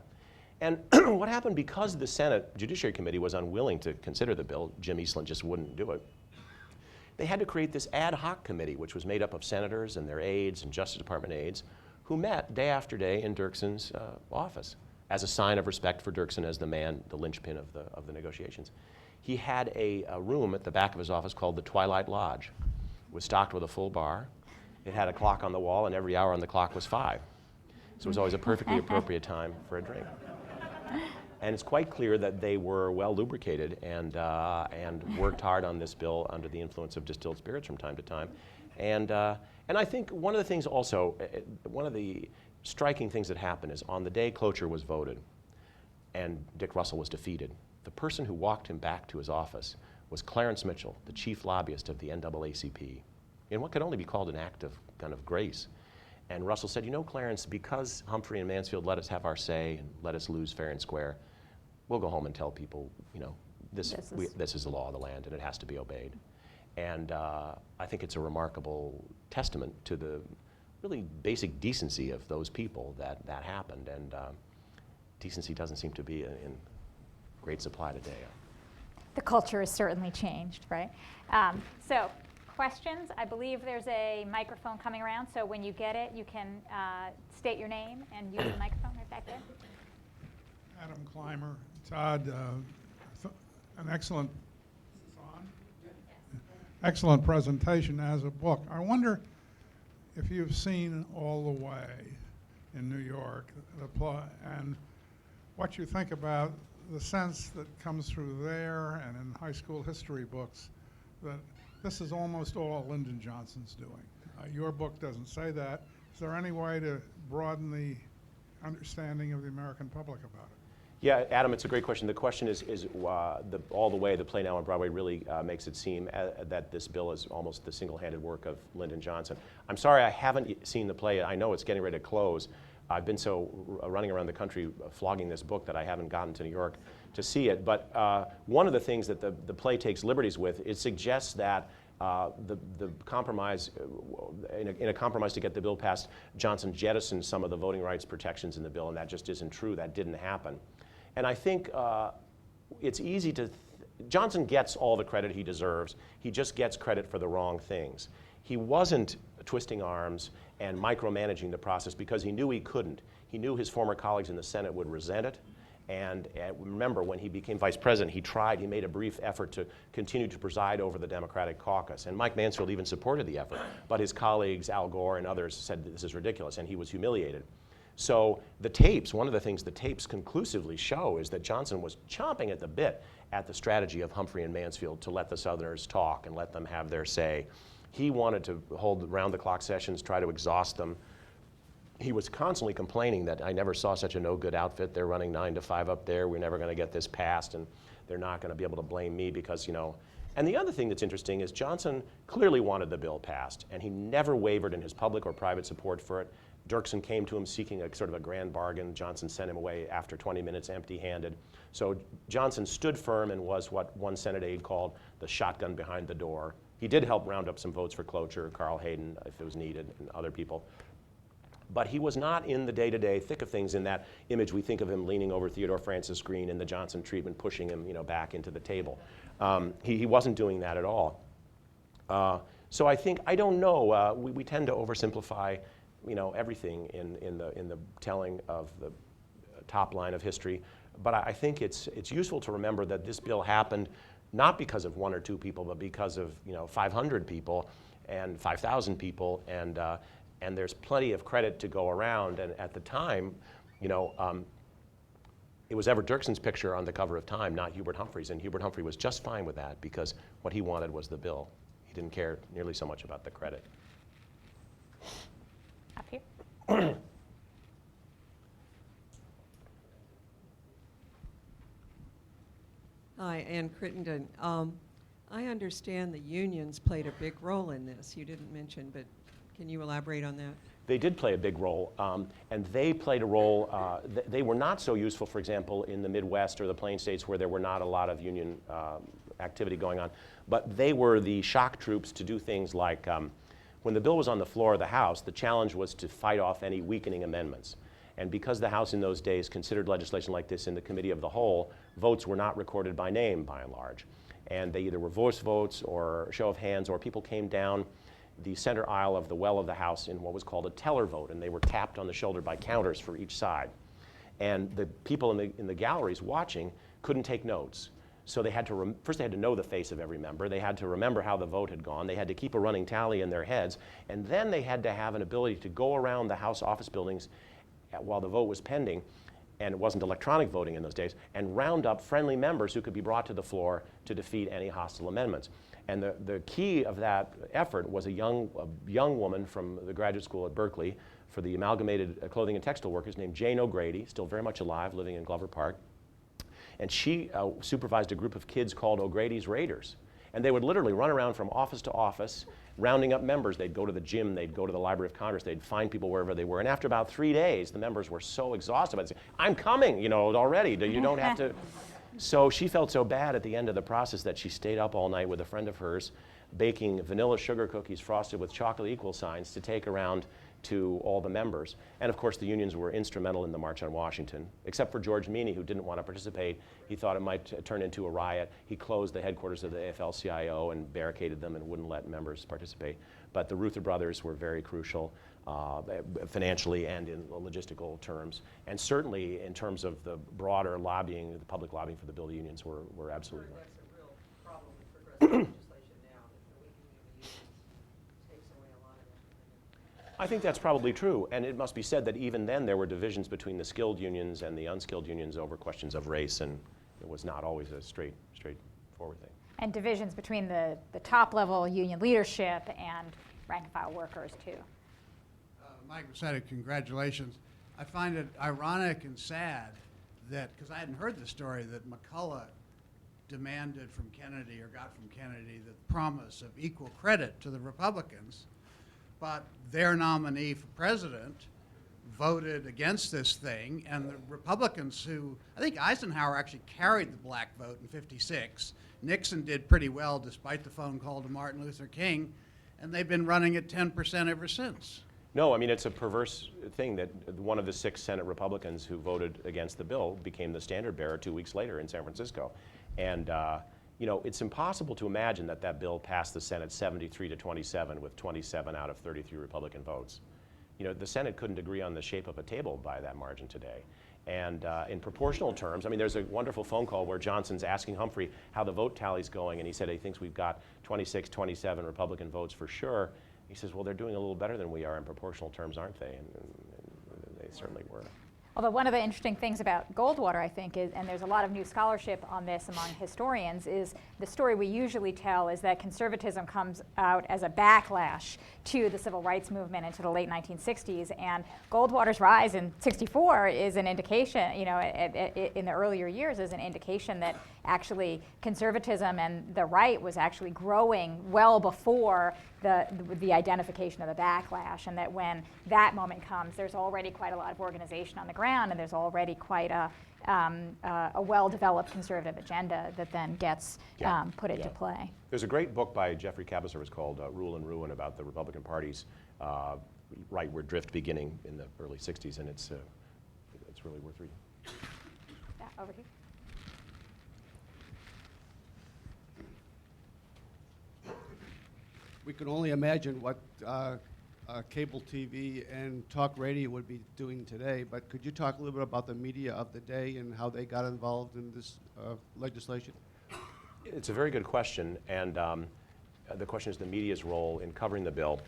And what happened because the Senate Judiciary Committee was unwilling to consider the bill, Jim Eastland just wouldn't do it, they had to create this ad hoc committee, which was made up of senators and their aides and Justice Department aides, who met day after day in Dirksen's office as a sign of respect for Dirksen as the man, the linchpin of the negotiations. He had a room at the back of his office called the Twilight Lodge. It was stocked with a full bar. It had a clock on the wall, and every hour on the clock was 5. So it was always a perfectly appropriate time for a drink. And it's quite clear that they were well lubricated and worked hard on this bill under the influence of distilled spirits from time to time. And I think one of the things also, one of the striking things that happened is on the day cloture was voted and Dick Russell was defeated, the person who walked him back to his office was Clarence Mitchell, the chief lobbyist of the NAACP, in what could only be called an act of kind of grace. And Russell said, you know, Clarence, because Humphrey and Mansfield let us have our say and let us lose fair and square, we'll go home and tell people, you know, this is the law of the land and it has to be obeyed. And I think it's a remarkable testament to the really basic decency of those people that happened. And decency doesn't seem to be in great supply today. The culture has certainly changed, right? So questions? I believe there's a microphone coming around, so when you get it, you can state your name and use the microphone right back there. Adam Clymer. Todd, an excellent presentation as a book. I wonder if you've seen All the Way in New York, the play, and what you think about the sense that comes through there and in high school history books that this is almost all Lyndon Johnson's doing. Your book doesn't say that. Is there any way to broaden the understanding of the American public about it? Yeah, Adam, it's a great question. The question is All the Way, the play now on Broadway, really makes it seem that this bill is almost the single-handed work of Lyndon Johnson. I'm sorry I haven't seen the play. I know it's getting ready to close. I've been so running around the country flogging this book that I haven't gotten to New York to see it. But one of the things that the play takes liberties with, it suggests that the compromise, in a compromise to get the bill passed, Johnson jettisoned some of the voting rights protections in the bill, and that just isn't true. That didn't happen. And I think it's easy to, Johnson gets all the credit he deserves. He just gets credit for the wrong things. He wasn't twisting arms and micromanaging the process because he knew he couldn't. He knew his former colleagues in the Senate would resent it. And remember, when he became vice president, he made a brief effort to continue to preside over the Democratic caucus. And Mike Mansfield even supported the effort. But his colleagues, Al Gore and others, said this is ridiculous, and he was humiliated. So the tapes, one of the things the tapes conclusively show is that Johnson was chomping at the bit at the strategy of Humphrey and Mansfield to let the Southerners talk and let them have their say. He wanted to hold round-the-clock sessions, try to exhaust them. He was constantly complaining that I never saw such a no-good outfit. They're running 9 to 5 up there. We're never going to get this passed, and they're not going to be able to blame me because, you know. And the other thing that's interesting is Johnson clearly wanted the bill passed, and he never wavered in his public or private support for it. Dirksen came to him seeking a sort of a grand bargain. Johnson sent him away after 20 minutes empty-handed. So Johnson stood firm and was what one Senate aide called the shotgun behind the door. He did help round up some votes for cloture, Carl Hayden, if it was needed, and other people. But he was not in the day-to-day thick of things in that image we think of him leaning over Theodore Francis Green in the Johnson treatment, pushing him, you know, back into the table. He wasn't doing that at all. So I think, I don't know, we tend to oversimplify, everything in the telling of the top line of history. But I think it's useful to remember that this bill happened not because of 1 or 2 people, but because of 500 people and 5,000 people, and there's plenty of credit to go around. And at the time, it was Everett Dirksen's picture on the cover of Time, not Hubert Humphrey's, and Hubert Humphrey was just fine with that because what he wanted was the bill. He didn't care nearly so much about the credit. Up here. Hi, Ann Crittenden. I understand the unions played a big role in this. You didn't mention, but can you elaborate on that? They did play a big role, and they played a role. They were not so useful, for example, in the Midwest or the Plain States where there were not a lot of union activity going on. But they were the shock troops to do things like, when the bill was on the floor of the House, the challenge was to fight off any weakening amendments. And because the House in those days considered legislation like this in the committee of the whole, votes were not recorded by name, by and large. And they either were voice votes or show of hands, or people came down the center aisle of the well of the House in what was called a teller vote, and they were tapped on the shoulder by counters for each side. And the people in the galleries watching couldn't take notes. So they had to, first they had to know the face of every member, they had to remember how the vote had gone, they had to keep a running tally in their heads, and then they had to have an ability to go around the House office buildings while the vote was pending, and it wasn't electronic voting in those days, and round up friendly members who could be brought to the floor to defeat any hostile amendments. And the key of that effort was a young woman from the graduate school at Berkeley for the Amalgamated Clothing and Textile Workers named Jane O'Grady, still very much alive, living in Glover Park. And she supervised a group of kids called O'Grady's Raiders. And they would literally run around from office to office, rounding up members. They'd go to the gym, they'd go to the Library of Congress, they'd find people wherever they were. And after about 3 days, the members were so exhausted, they'd say, I'm coming, already. You don't have to. So she felt so bad at the end of the process that she stayed up all night with a friend of hers, baking vanilla sugar cookies frosted with chocolate equal signs to take around to all the members. And of course, the unions were instrumental in the March on Washington, except for George Meany, who didn't want to participate. He thought it might turn into a riot. He closed the headquarters of the AFL-CIO and barricaded them and wouldn't let members participate. But the Reuther brothers were very crucial financially and in logistical terms. And certainly in terms of the broader lobbying, the public lobbying for the bill, the unions were absolutely. That's a real problem with progressive legislation now, that the weakening of the unions takes away a lot of that. I think that's probably true, and it must be said that even then there were divisions between the skilled unions and the unskilled unions over questions of race, and it was not always a straightforward thing. And divisions between the top level union leadership and rank and file workers too. Mike Vassetti, congratulations. I find it ironic and sad that, because I hadn't heard the story, that McCulloch demanded from Kennedy or got from Kennedy the promise of equal credit to the Republicans, but their nominee for president voted against this thing, and the Republicans who, I think Eisenhower actually carried the black vote in '56. Nixon did pretty well despite the phone call to Martin Luther King, and they've been running at 10% ever since. No, I mean, it's a perverse thing that one of the 6 Senate Republicans who voted against the bill became the standard bearer 2 weeks later in San Francisco. And, it's impossible to imagine that that bill passed the Senate 73-27 with 27 out of 33 Republican votes. The Senate couldn't agree on the shape of a table by that margin today. And in proportional terms, I mean, there's a wonderful phone call where Johnson's asking Humphrey how the vote tally's going, and he said he thinks we've got 26, 27 Republican votes for sure. He says, well, they're doing a little better than we are in proportional terms, aren't they? And they certainly were. Although one of the interesting things about Goldwater, I think, is, and there's a lot of new scholarship on this among historians, is the story we usually tell is that conservatism comes out as a backlash to the civil rights movement into the late 1960s. And Goldwater's rise in '64 is an indication, in the earlier years, is an indication that actually conservatism and the right was actually growing well before the identification of the backlash, and that when that moment comes, there's already quite a lot of organization on the ground, and there's already quite a well-developed conservative agenda that then gets put into play. There's a great book by Jeffrey Kabaser, it's called Rule and Ruin, about the Republican Party's rightward drift beginning in the early '60s, and it's really worth reading. Yeah, over here. we can only imagine what cable TV and talk radio would be doing today. But could you talk a little bit about the media of the day and how they got involved in this legislation? It's a very good question, and the question is the media's role in covering the bill.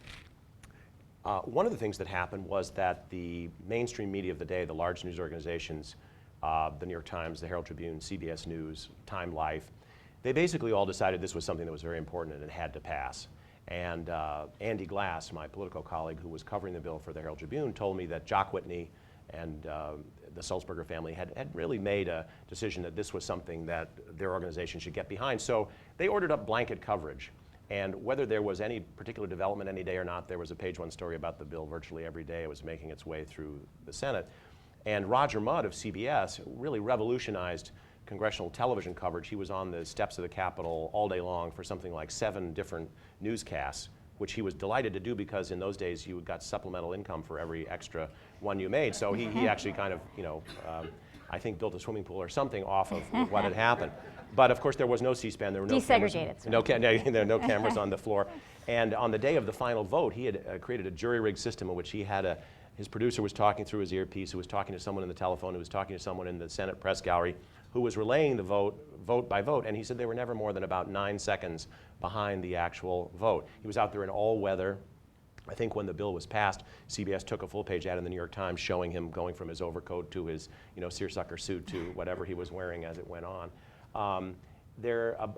One of the things that happened was that the mainstream media of the day, the large news organizations, the New York Times, the Herald Tribune, CBS News, Time Life, they basically all decided this was something that was very important and it had to pass. And Andy Glass, my political colleague who was covering the bill for the Herald Tribune, told me that Jock Whitney and the Sulzberger family had really made a decision that this was something that their organization should get behind. So they ordered up blanket coverage. And whether there was any particular development any day or not, there was a page one story about the bill virtually every day. It was making its way through the Senate. And Roger Mudd of CBS really revolutionized congressional television coverage. He was on the steps of the Capitol all day long for something like 7 different newscasts, which he was delighted to do because in those days you got supplemental income for every extra one you made. So he actually kind of, I think built a swimming pool or something off of what had happened. But of course there was no C-SPAN, there were no cameras, there were no cameras on the floor. And on the day of the final vote, he had created a jury-rigged system in which he had his producer was talking through his earpiece, who was talking to someone in the telephone, who was talking to someone in the Senate press gallery, who was relaying the vote by vote, and he said they were never more than about 9 seconds behind the actual vote. He was out there in all weather. I think when the bill was passed, CBS took a full-page ad in the New York Times showing him going from his overcoat to his seersucker suit to whatever he was wearing as it went on.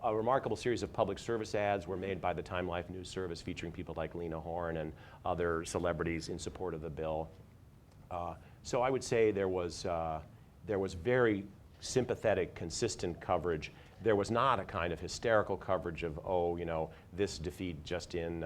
A remarkable series of public service ads were made by the Time Life News Service featuring people like Lena Horne and other celebrities in support of the bill. So I would say there was very sympathetic, consistent coverage. There was not a kind of hysterical coverage of, this defeat just in,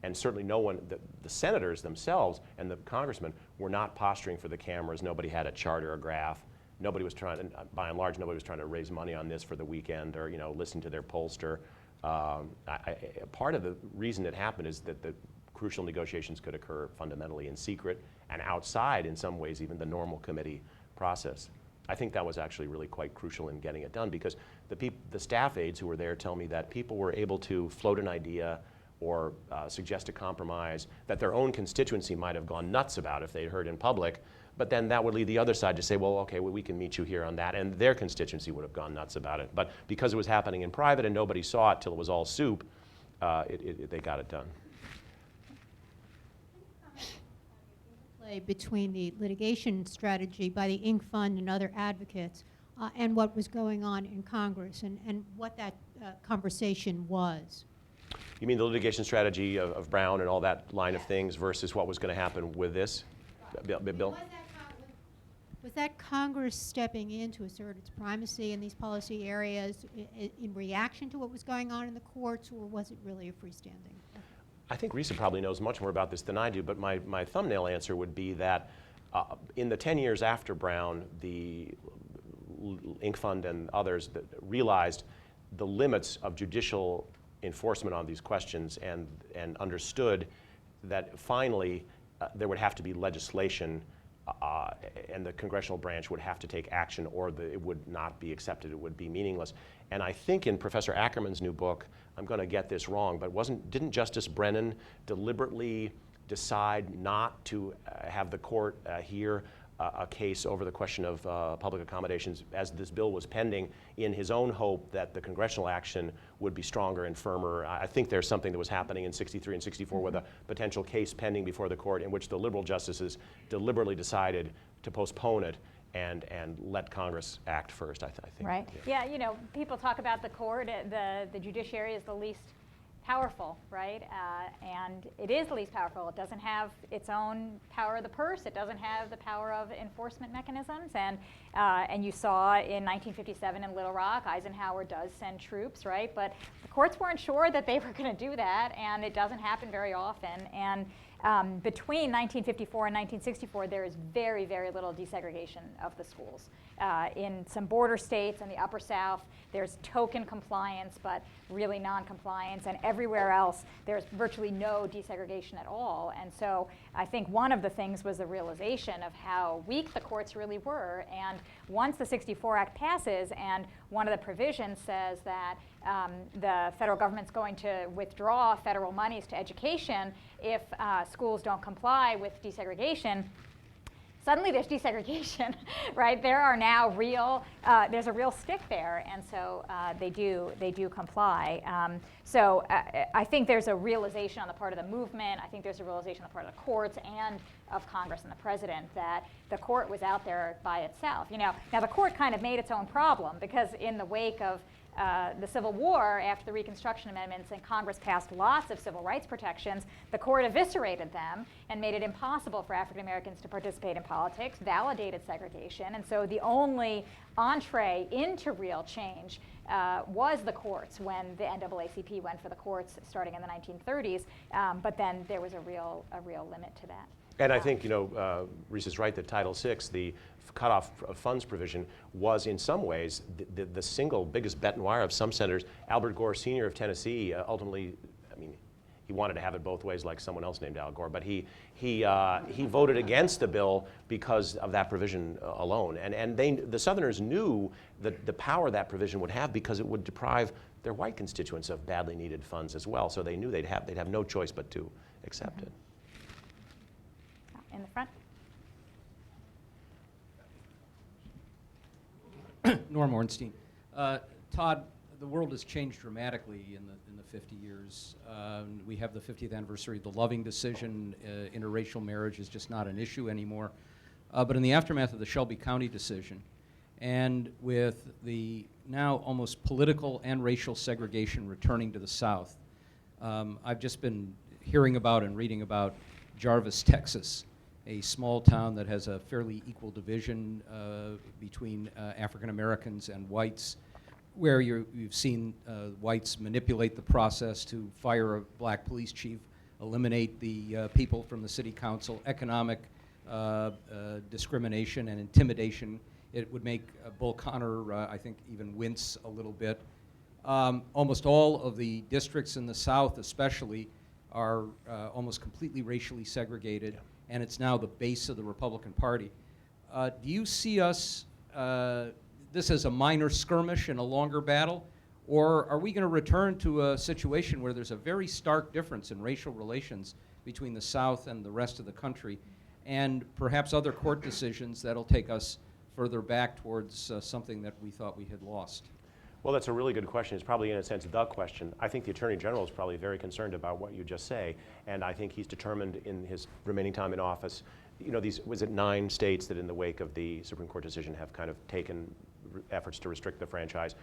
and certainly no one, the senators themselves and the congressmen were not posturing for the cameras. Nobody had a chart or a graph. Nobody was trying, by and large, nobody was trying to raise money on this for the weekend or listen to their pollster. Part of the reason it happened is that the crucial negotiations could occur fundamentally in secret and outside, in some ways, even the normal committee process. I think that was actually really quite crucial in getting it done because the staff aides who were there tell me that people were able to float an idea or suggest a compromise that their own constituency might have gone nuts about if they'd heard in public, but then that would lead the other side to say, well, okay, we can meet you here on that, and their constituency would have gone nuts about it. But because it was happening in private and nobody saw it till it was all soup, they got it done. Between the litigation strategy by the Inc. Fund and other advocates and what was going on in Congress and what that conversation was. You mean the litigation strategy of Brown and all that line of things versus what was going to happen with this bill? Was that Congress stepping in to assert its primacy in these policy areas in reaction to what was going on in the courts, or was it really a freestanding? I think Risa probably knows much more about this than I do, but my thumbnail answer would be that in the 10 years after Brown, the Inc. Fund and others that realized the limits of judicial enforcement on these questions and understood that finally there would have to be legislation and the congressional branch would have to take action or it would not be accepted, it would be meaningless. And I think in Professor Ackerman's new book, I'm going to get this wrong, but didn't Justice Brennan deliberately decide not to have the court hear a case over the question of public accommodations as this bill was pending in his own hope that the congressional action would be stronger and firmer? I think there's something that was happening in 63 and 64 with a potential case pending before the court in which the liberal justices deliberately decided to postpone it and let Congress act first, I think. Right. Yeah, people talk about the court, the judiciary is the least powerful, right? And it is the least powerful. It doesn't have its own power of the purse. It doesn't have the power of enforcement mechanisms. And you saw in 1957 in Little Rock, Eisenhower does send troops, right? But the courts weren't sure that they were going to do that, and it doesn't happen very often. And between 1954 and 1964, there is very, very little desegregation of the schools. In some border states in the Upper South, there's token compliance, but really non-compliance, and everywhere else, there's virtually no desegregation at all. And so I think one of the things was the realization of how weak the courts really were. And once the 64 Act passes, and one of the provisions says that the federal government's going to withdraw federal monies to education if schools don't comply with desegregation, suddenly there's desegregation, right? There are now there's a real stick there, and so they do comply. So I think there's a realization on the part of the movement, I think there's a realization on the part of the courts and of Congress and the president that the court was out there by itself. Now the court kind of made its own problem, because in the wake of the Civil War, after the Reconstruction Amendments, and Congress passed lots of civil rights protections, the court eviscerated them and made it impossible for African Americans to participate in politics, validated segregation, and so the only entree into real change was the courts when the NAACP went for the courts starting in the 1930s, but then there was a real limit to that. And I think, Reese is right that Title VI, the cutoff of funds provision, was in some ways the single biggest bet and wire of some senators. Albert Gore Sr. of Tennessee ultimately, he wanted to have it both ways like someone else named Al Gore, but he voted against the bill because of that provision alone. And the Southerners knew the power that provision would have, because it would deprive their white constituents of badly needed funds as well. So they knew they'd have no choice but to accept it. In the front. Norm Ornstein. Todd, the world has changed dramatically in the 50 years. We have the 50th anniversary of the Loving decision. Interracial marriage is just not an issue anymore. But in the aftermath of the Shelby County decision, and with the now almost political and racial segregation returning to the South, I've just been hearing about and reading about Jarvis, Texas, a small town that has a fairly equal division between African Americans and whites, where you've seen whites manipulate the process to fire a black police chief, eliminate the people from the city council, economic discrimination and intimidation. It would make Bull Connor, I think, even wince a little bit. Almost all of the districts in the South especially are almost completely racially segregated. And it's now the base of the Republican Party. Do you see us, this as a minor skirmish in a longer battle, or are we going to return to a situation where there's a very stark difference in racial relations between the South and the rest of the country, and perhaps other court decisions that'll take us further back towards something that we thought we had lost? Well, that's a really good question. It's probably, in a sense, the question. I think the Attorney General is probably very concerned about what you just say, and I think he's determined in his remaining time in office, was it 9 states that in the wake of the Supreme Court decision have kind of taken efforts to restrict the franchise.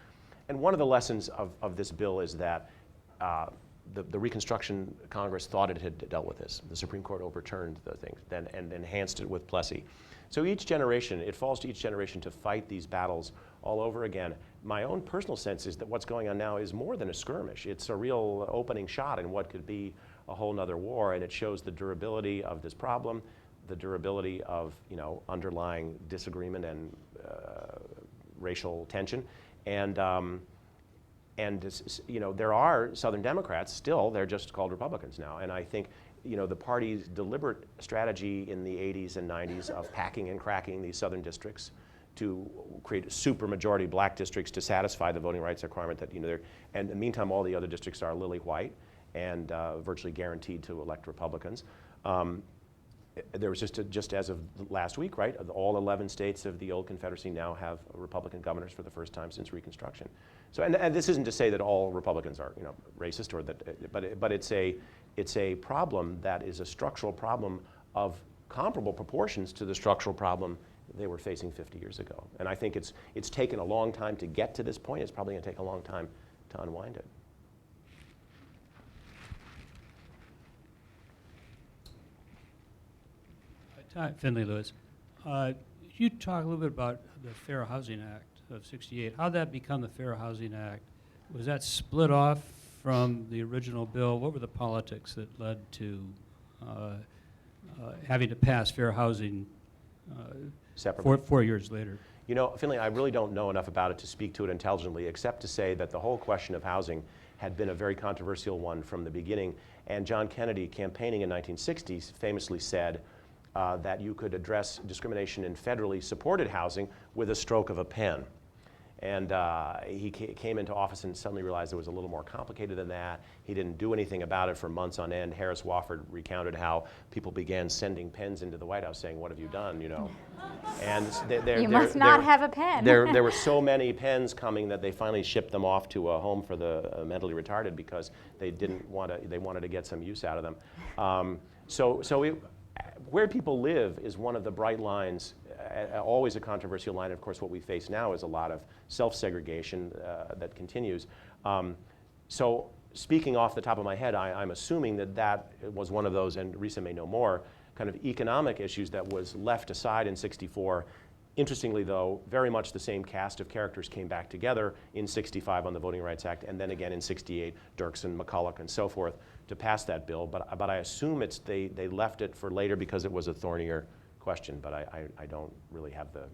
And one of the lessons of this bill is that the Reconstruction Congress thought it had dealt with this. The Supreme Court overturned the thing and enhanced it with Plessy. So each generation, it falls to each generation to fight these battles all over again. My own personal sense is that what's going on now is more than a skirmish. It's a real opening shot in what could be a whole nother war, and it shows the durability of this problem, the durability of underlying disagreement and racial tension. And there are Southern Democrats still, they're just called Republicans now. And I think the party's deliberate strategy in the 80s and 90s of packing and cracking these Southern districts to create supermajority black districts to satisfy the voting rights requirement that, and in the meantime, all the other districts are lily white and virtually guaranteed to elect Republicans. There was just as of last week, right? All 11 states of the old Confederacy now have Republican governors for the first time since Reconstruction. So, and this isn't to say that all Republicans are, racist, or that, but it's a problem that is a structural problem of comparable proportions to the structural problem they were facing 50 years ago. And I think it's taken a long time to get to this point. It's probably going to take a long time to unwind it. Finley Lewis. You talk a little bit about the Fair Housing Act of '68. How did that become the Fair Housing Act? Was that split off from the original bill? What were the politics that led to having to pass fair housing Separately. 4 years later. You know, Finley, I really don't know enough about it to speak to it intelligently, except to say that the whole question of housing had been a very controversial one from the beginning. And John Kennedy, campaigning in 1960s, famously said that you could address discrimination in federally supported housing with a stroke of a pen. And he came into office and suddenly realized it was a little more complicated than that. He didn't do anything about it for months on end. Harris Wofford recounted how people began sending pens into the White House saying, "What have you done?" You know. And You must not have a pen. There were so many pens coming that they finally shipped them off to a home for the mentally retarded because they didn't want to. They wanted to get some use out of them. Where people live is one of the bright lines, always a controversial line. Of course, what we face now is a lot of self-segregation that continues. So speaking off the top of my head, I'm assuming that was one of those, and Risa may know more, kind of economic issues that was left aside in '64. Interestingly, though, very much the same cast of characters came back together in '65 on the Voting Rights Act, and then again in '68, Dirksen, McCulloch, and so forth, to pass that bill. But I assume they left it for later because it was a thornier question, but I don't really have the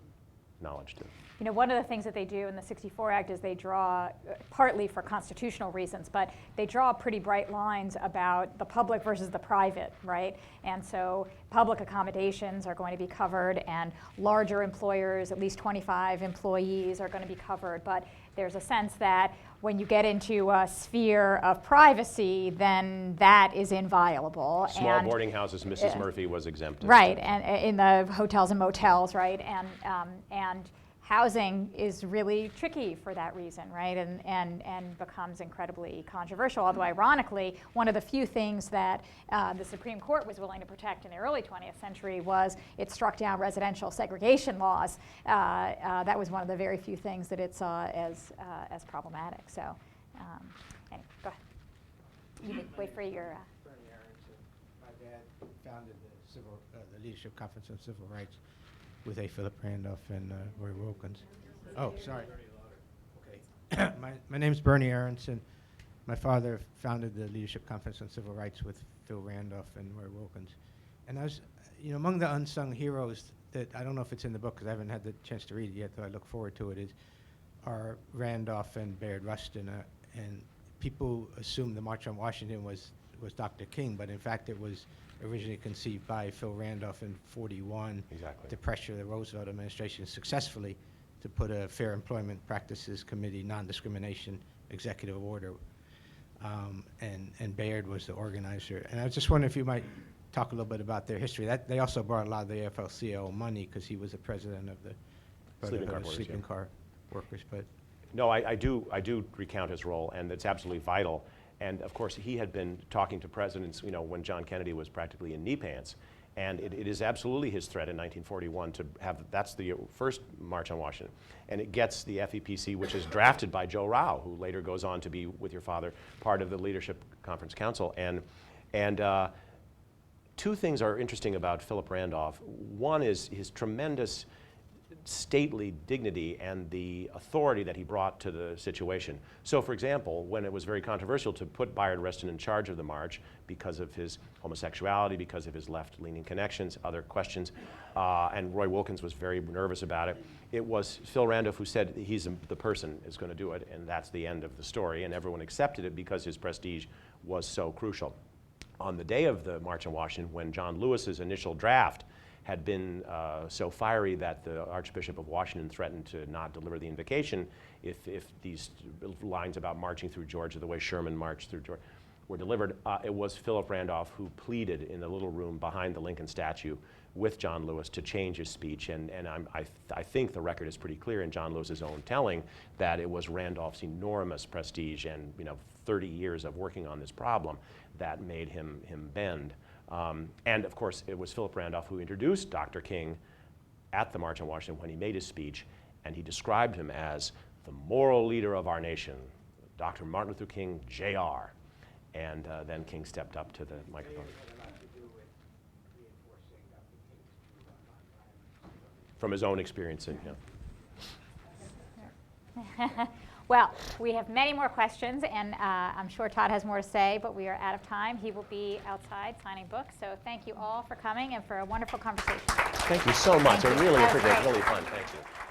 knowledge to. You know, one of the things that they do in the '64 Act is they draw, partly for constitutional reasons, but they draw pretty bright lines about the public versus the private, right? And so public accommodations are going to be covered, and larger employers, at least 25 employees, are going to be covered. But there's a sense that when you get into a sphere of privacy, then that is inviolable. Small boarding houses, Mrs. Murphy was exempted. Right, and in the hotels and motels, right? And housing is really tricky for that reason, right? And becomes incredibly controversial. Although ironically, one of the few things that the Supreme Court was willing to protect in the early 20th century was it struck down residential segregation laws. That was one of the very few things that it saw as problematic. So, anyway, go ahead. You need to wait for your. Bernie Aronson. My dad founded the Leadership Conference on Civil Rights with A. Philip Randolph and Roy Wilkins. Oh, sorry. Okay. My name's Bernie Aronson. My father founded the Leadership Conference on Civil Rights with Phil Randolph and Roy Wilkins. And I was, among the unsung heroes that, I don't know if it's in the book because I haven't had the chance to read it yet, though I look forward to it, are Randolph and Bayard Rustin. And people assume the March on Washington was Dr. King, but in fact it was originally conceived by Phil Randolph in '41 to pressure the Roosevelt administration successfully to put a Fair Employment Practices Committee non-discrimination executive order. And Bayard was the organizer. And I was just wondering if you might talk a little bit about their history. They also brought a lot of the AFL-CIO money because he was the president of the Sleeping Car Workers. But no, I do recount his role, and it's absolutely vital. And of course, he had been talking to presidents, when John Kennedy was practically in knee pants. And it is absolutely his threat in 1941 to have, that's the first March on Washington. And it gets the FEPC, which is drafted by Joe Rao, who later goes on to be, with your father, part of the Leadership Conference Council. And two things are interesting about Philip Randolph. One is his tremendous stately dignity and the authority that he brought to the situation. So, for example, when it was very controversial to put Bayard Rustin in charge of the march because of his homosexuality, because of his left-leaning connections, other questions, and Roy Wilkins was very nervous about it, it was Phil Randolph who said he's the person is going to do it, and that's the end of the story, and everyone accepted it because his prestige was so crucial. On the day of the March on Washington, when John Lewis's initial draft had been so fiery that the Archbishop of Washington threatened to not deliver the invocation if these lines about marching through Georgia, the way Sherman marched through Georgia, were delivered. It was Philip Randolph who pleaded in the little room behind the Lincoln statue with John Lewis to change his speech. And I think the record is pretty clear in John Lewis's own telling that it was Randolph's enormous prestige and 30 years of working on this problem that made him bend. And of course, it was Philip Randolph who introduced Dr. King at the March on Washington when he made his speech, and he described him as the moral leader of our nation, Dr. Martin Luther King, Jr. And then King stepped up to the microphone. From his own experience, Well, we have many more questions, and I'm sure Todd has more to say, but we are out of time. He will be outside signing books. So thank you all for coming and for a wonderful conversation. Thank you so much. I Thank you. really That was appreciate it. great. Really fun. Thank you.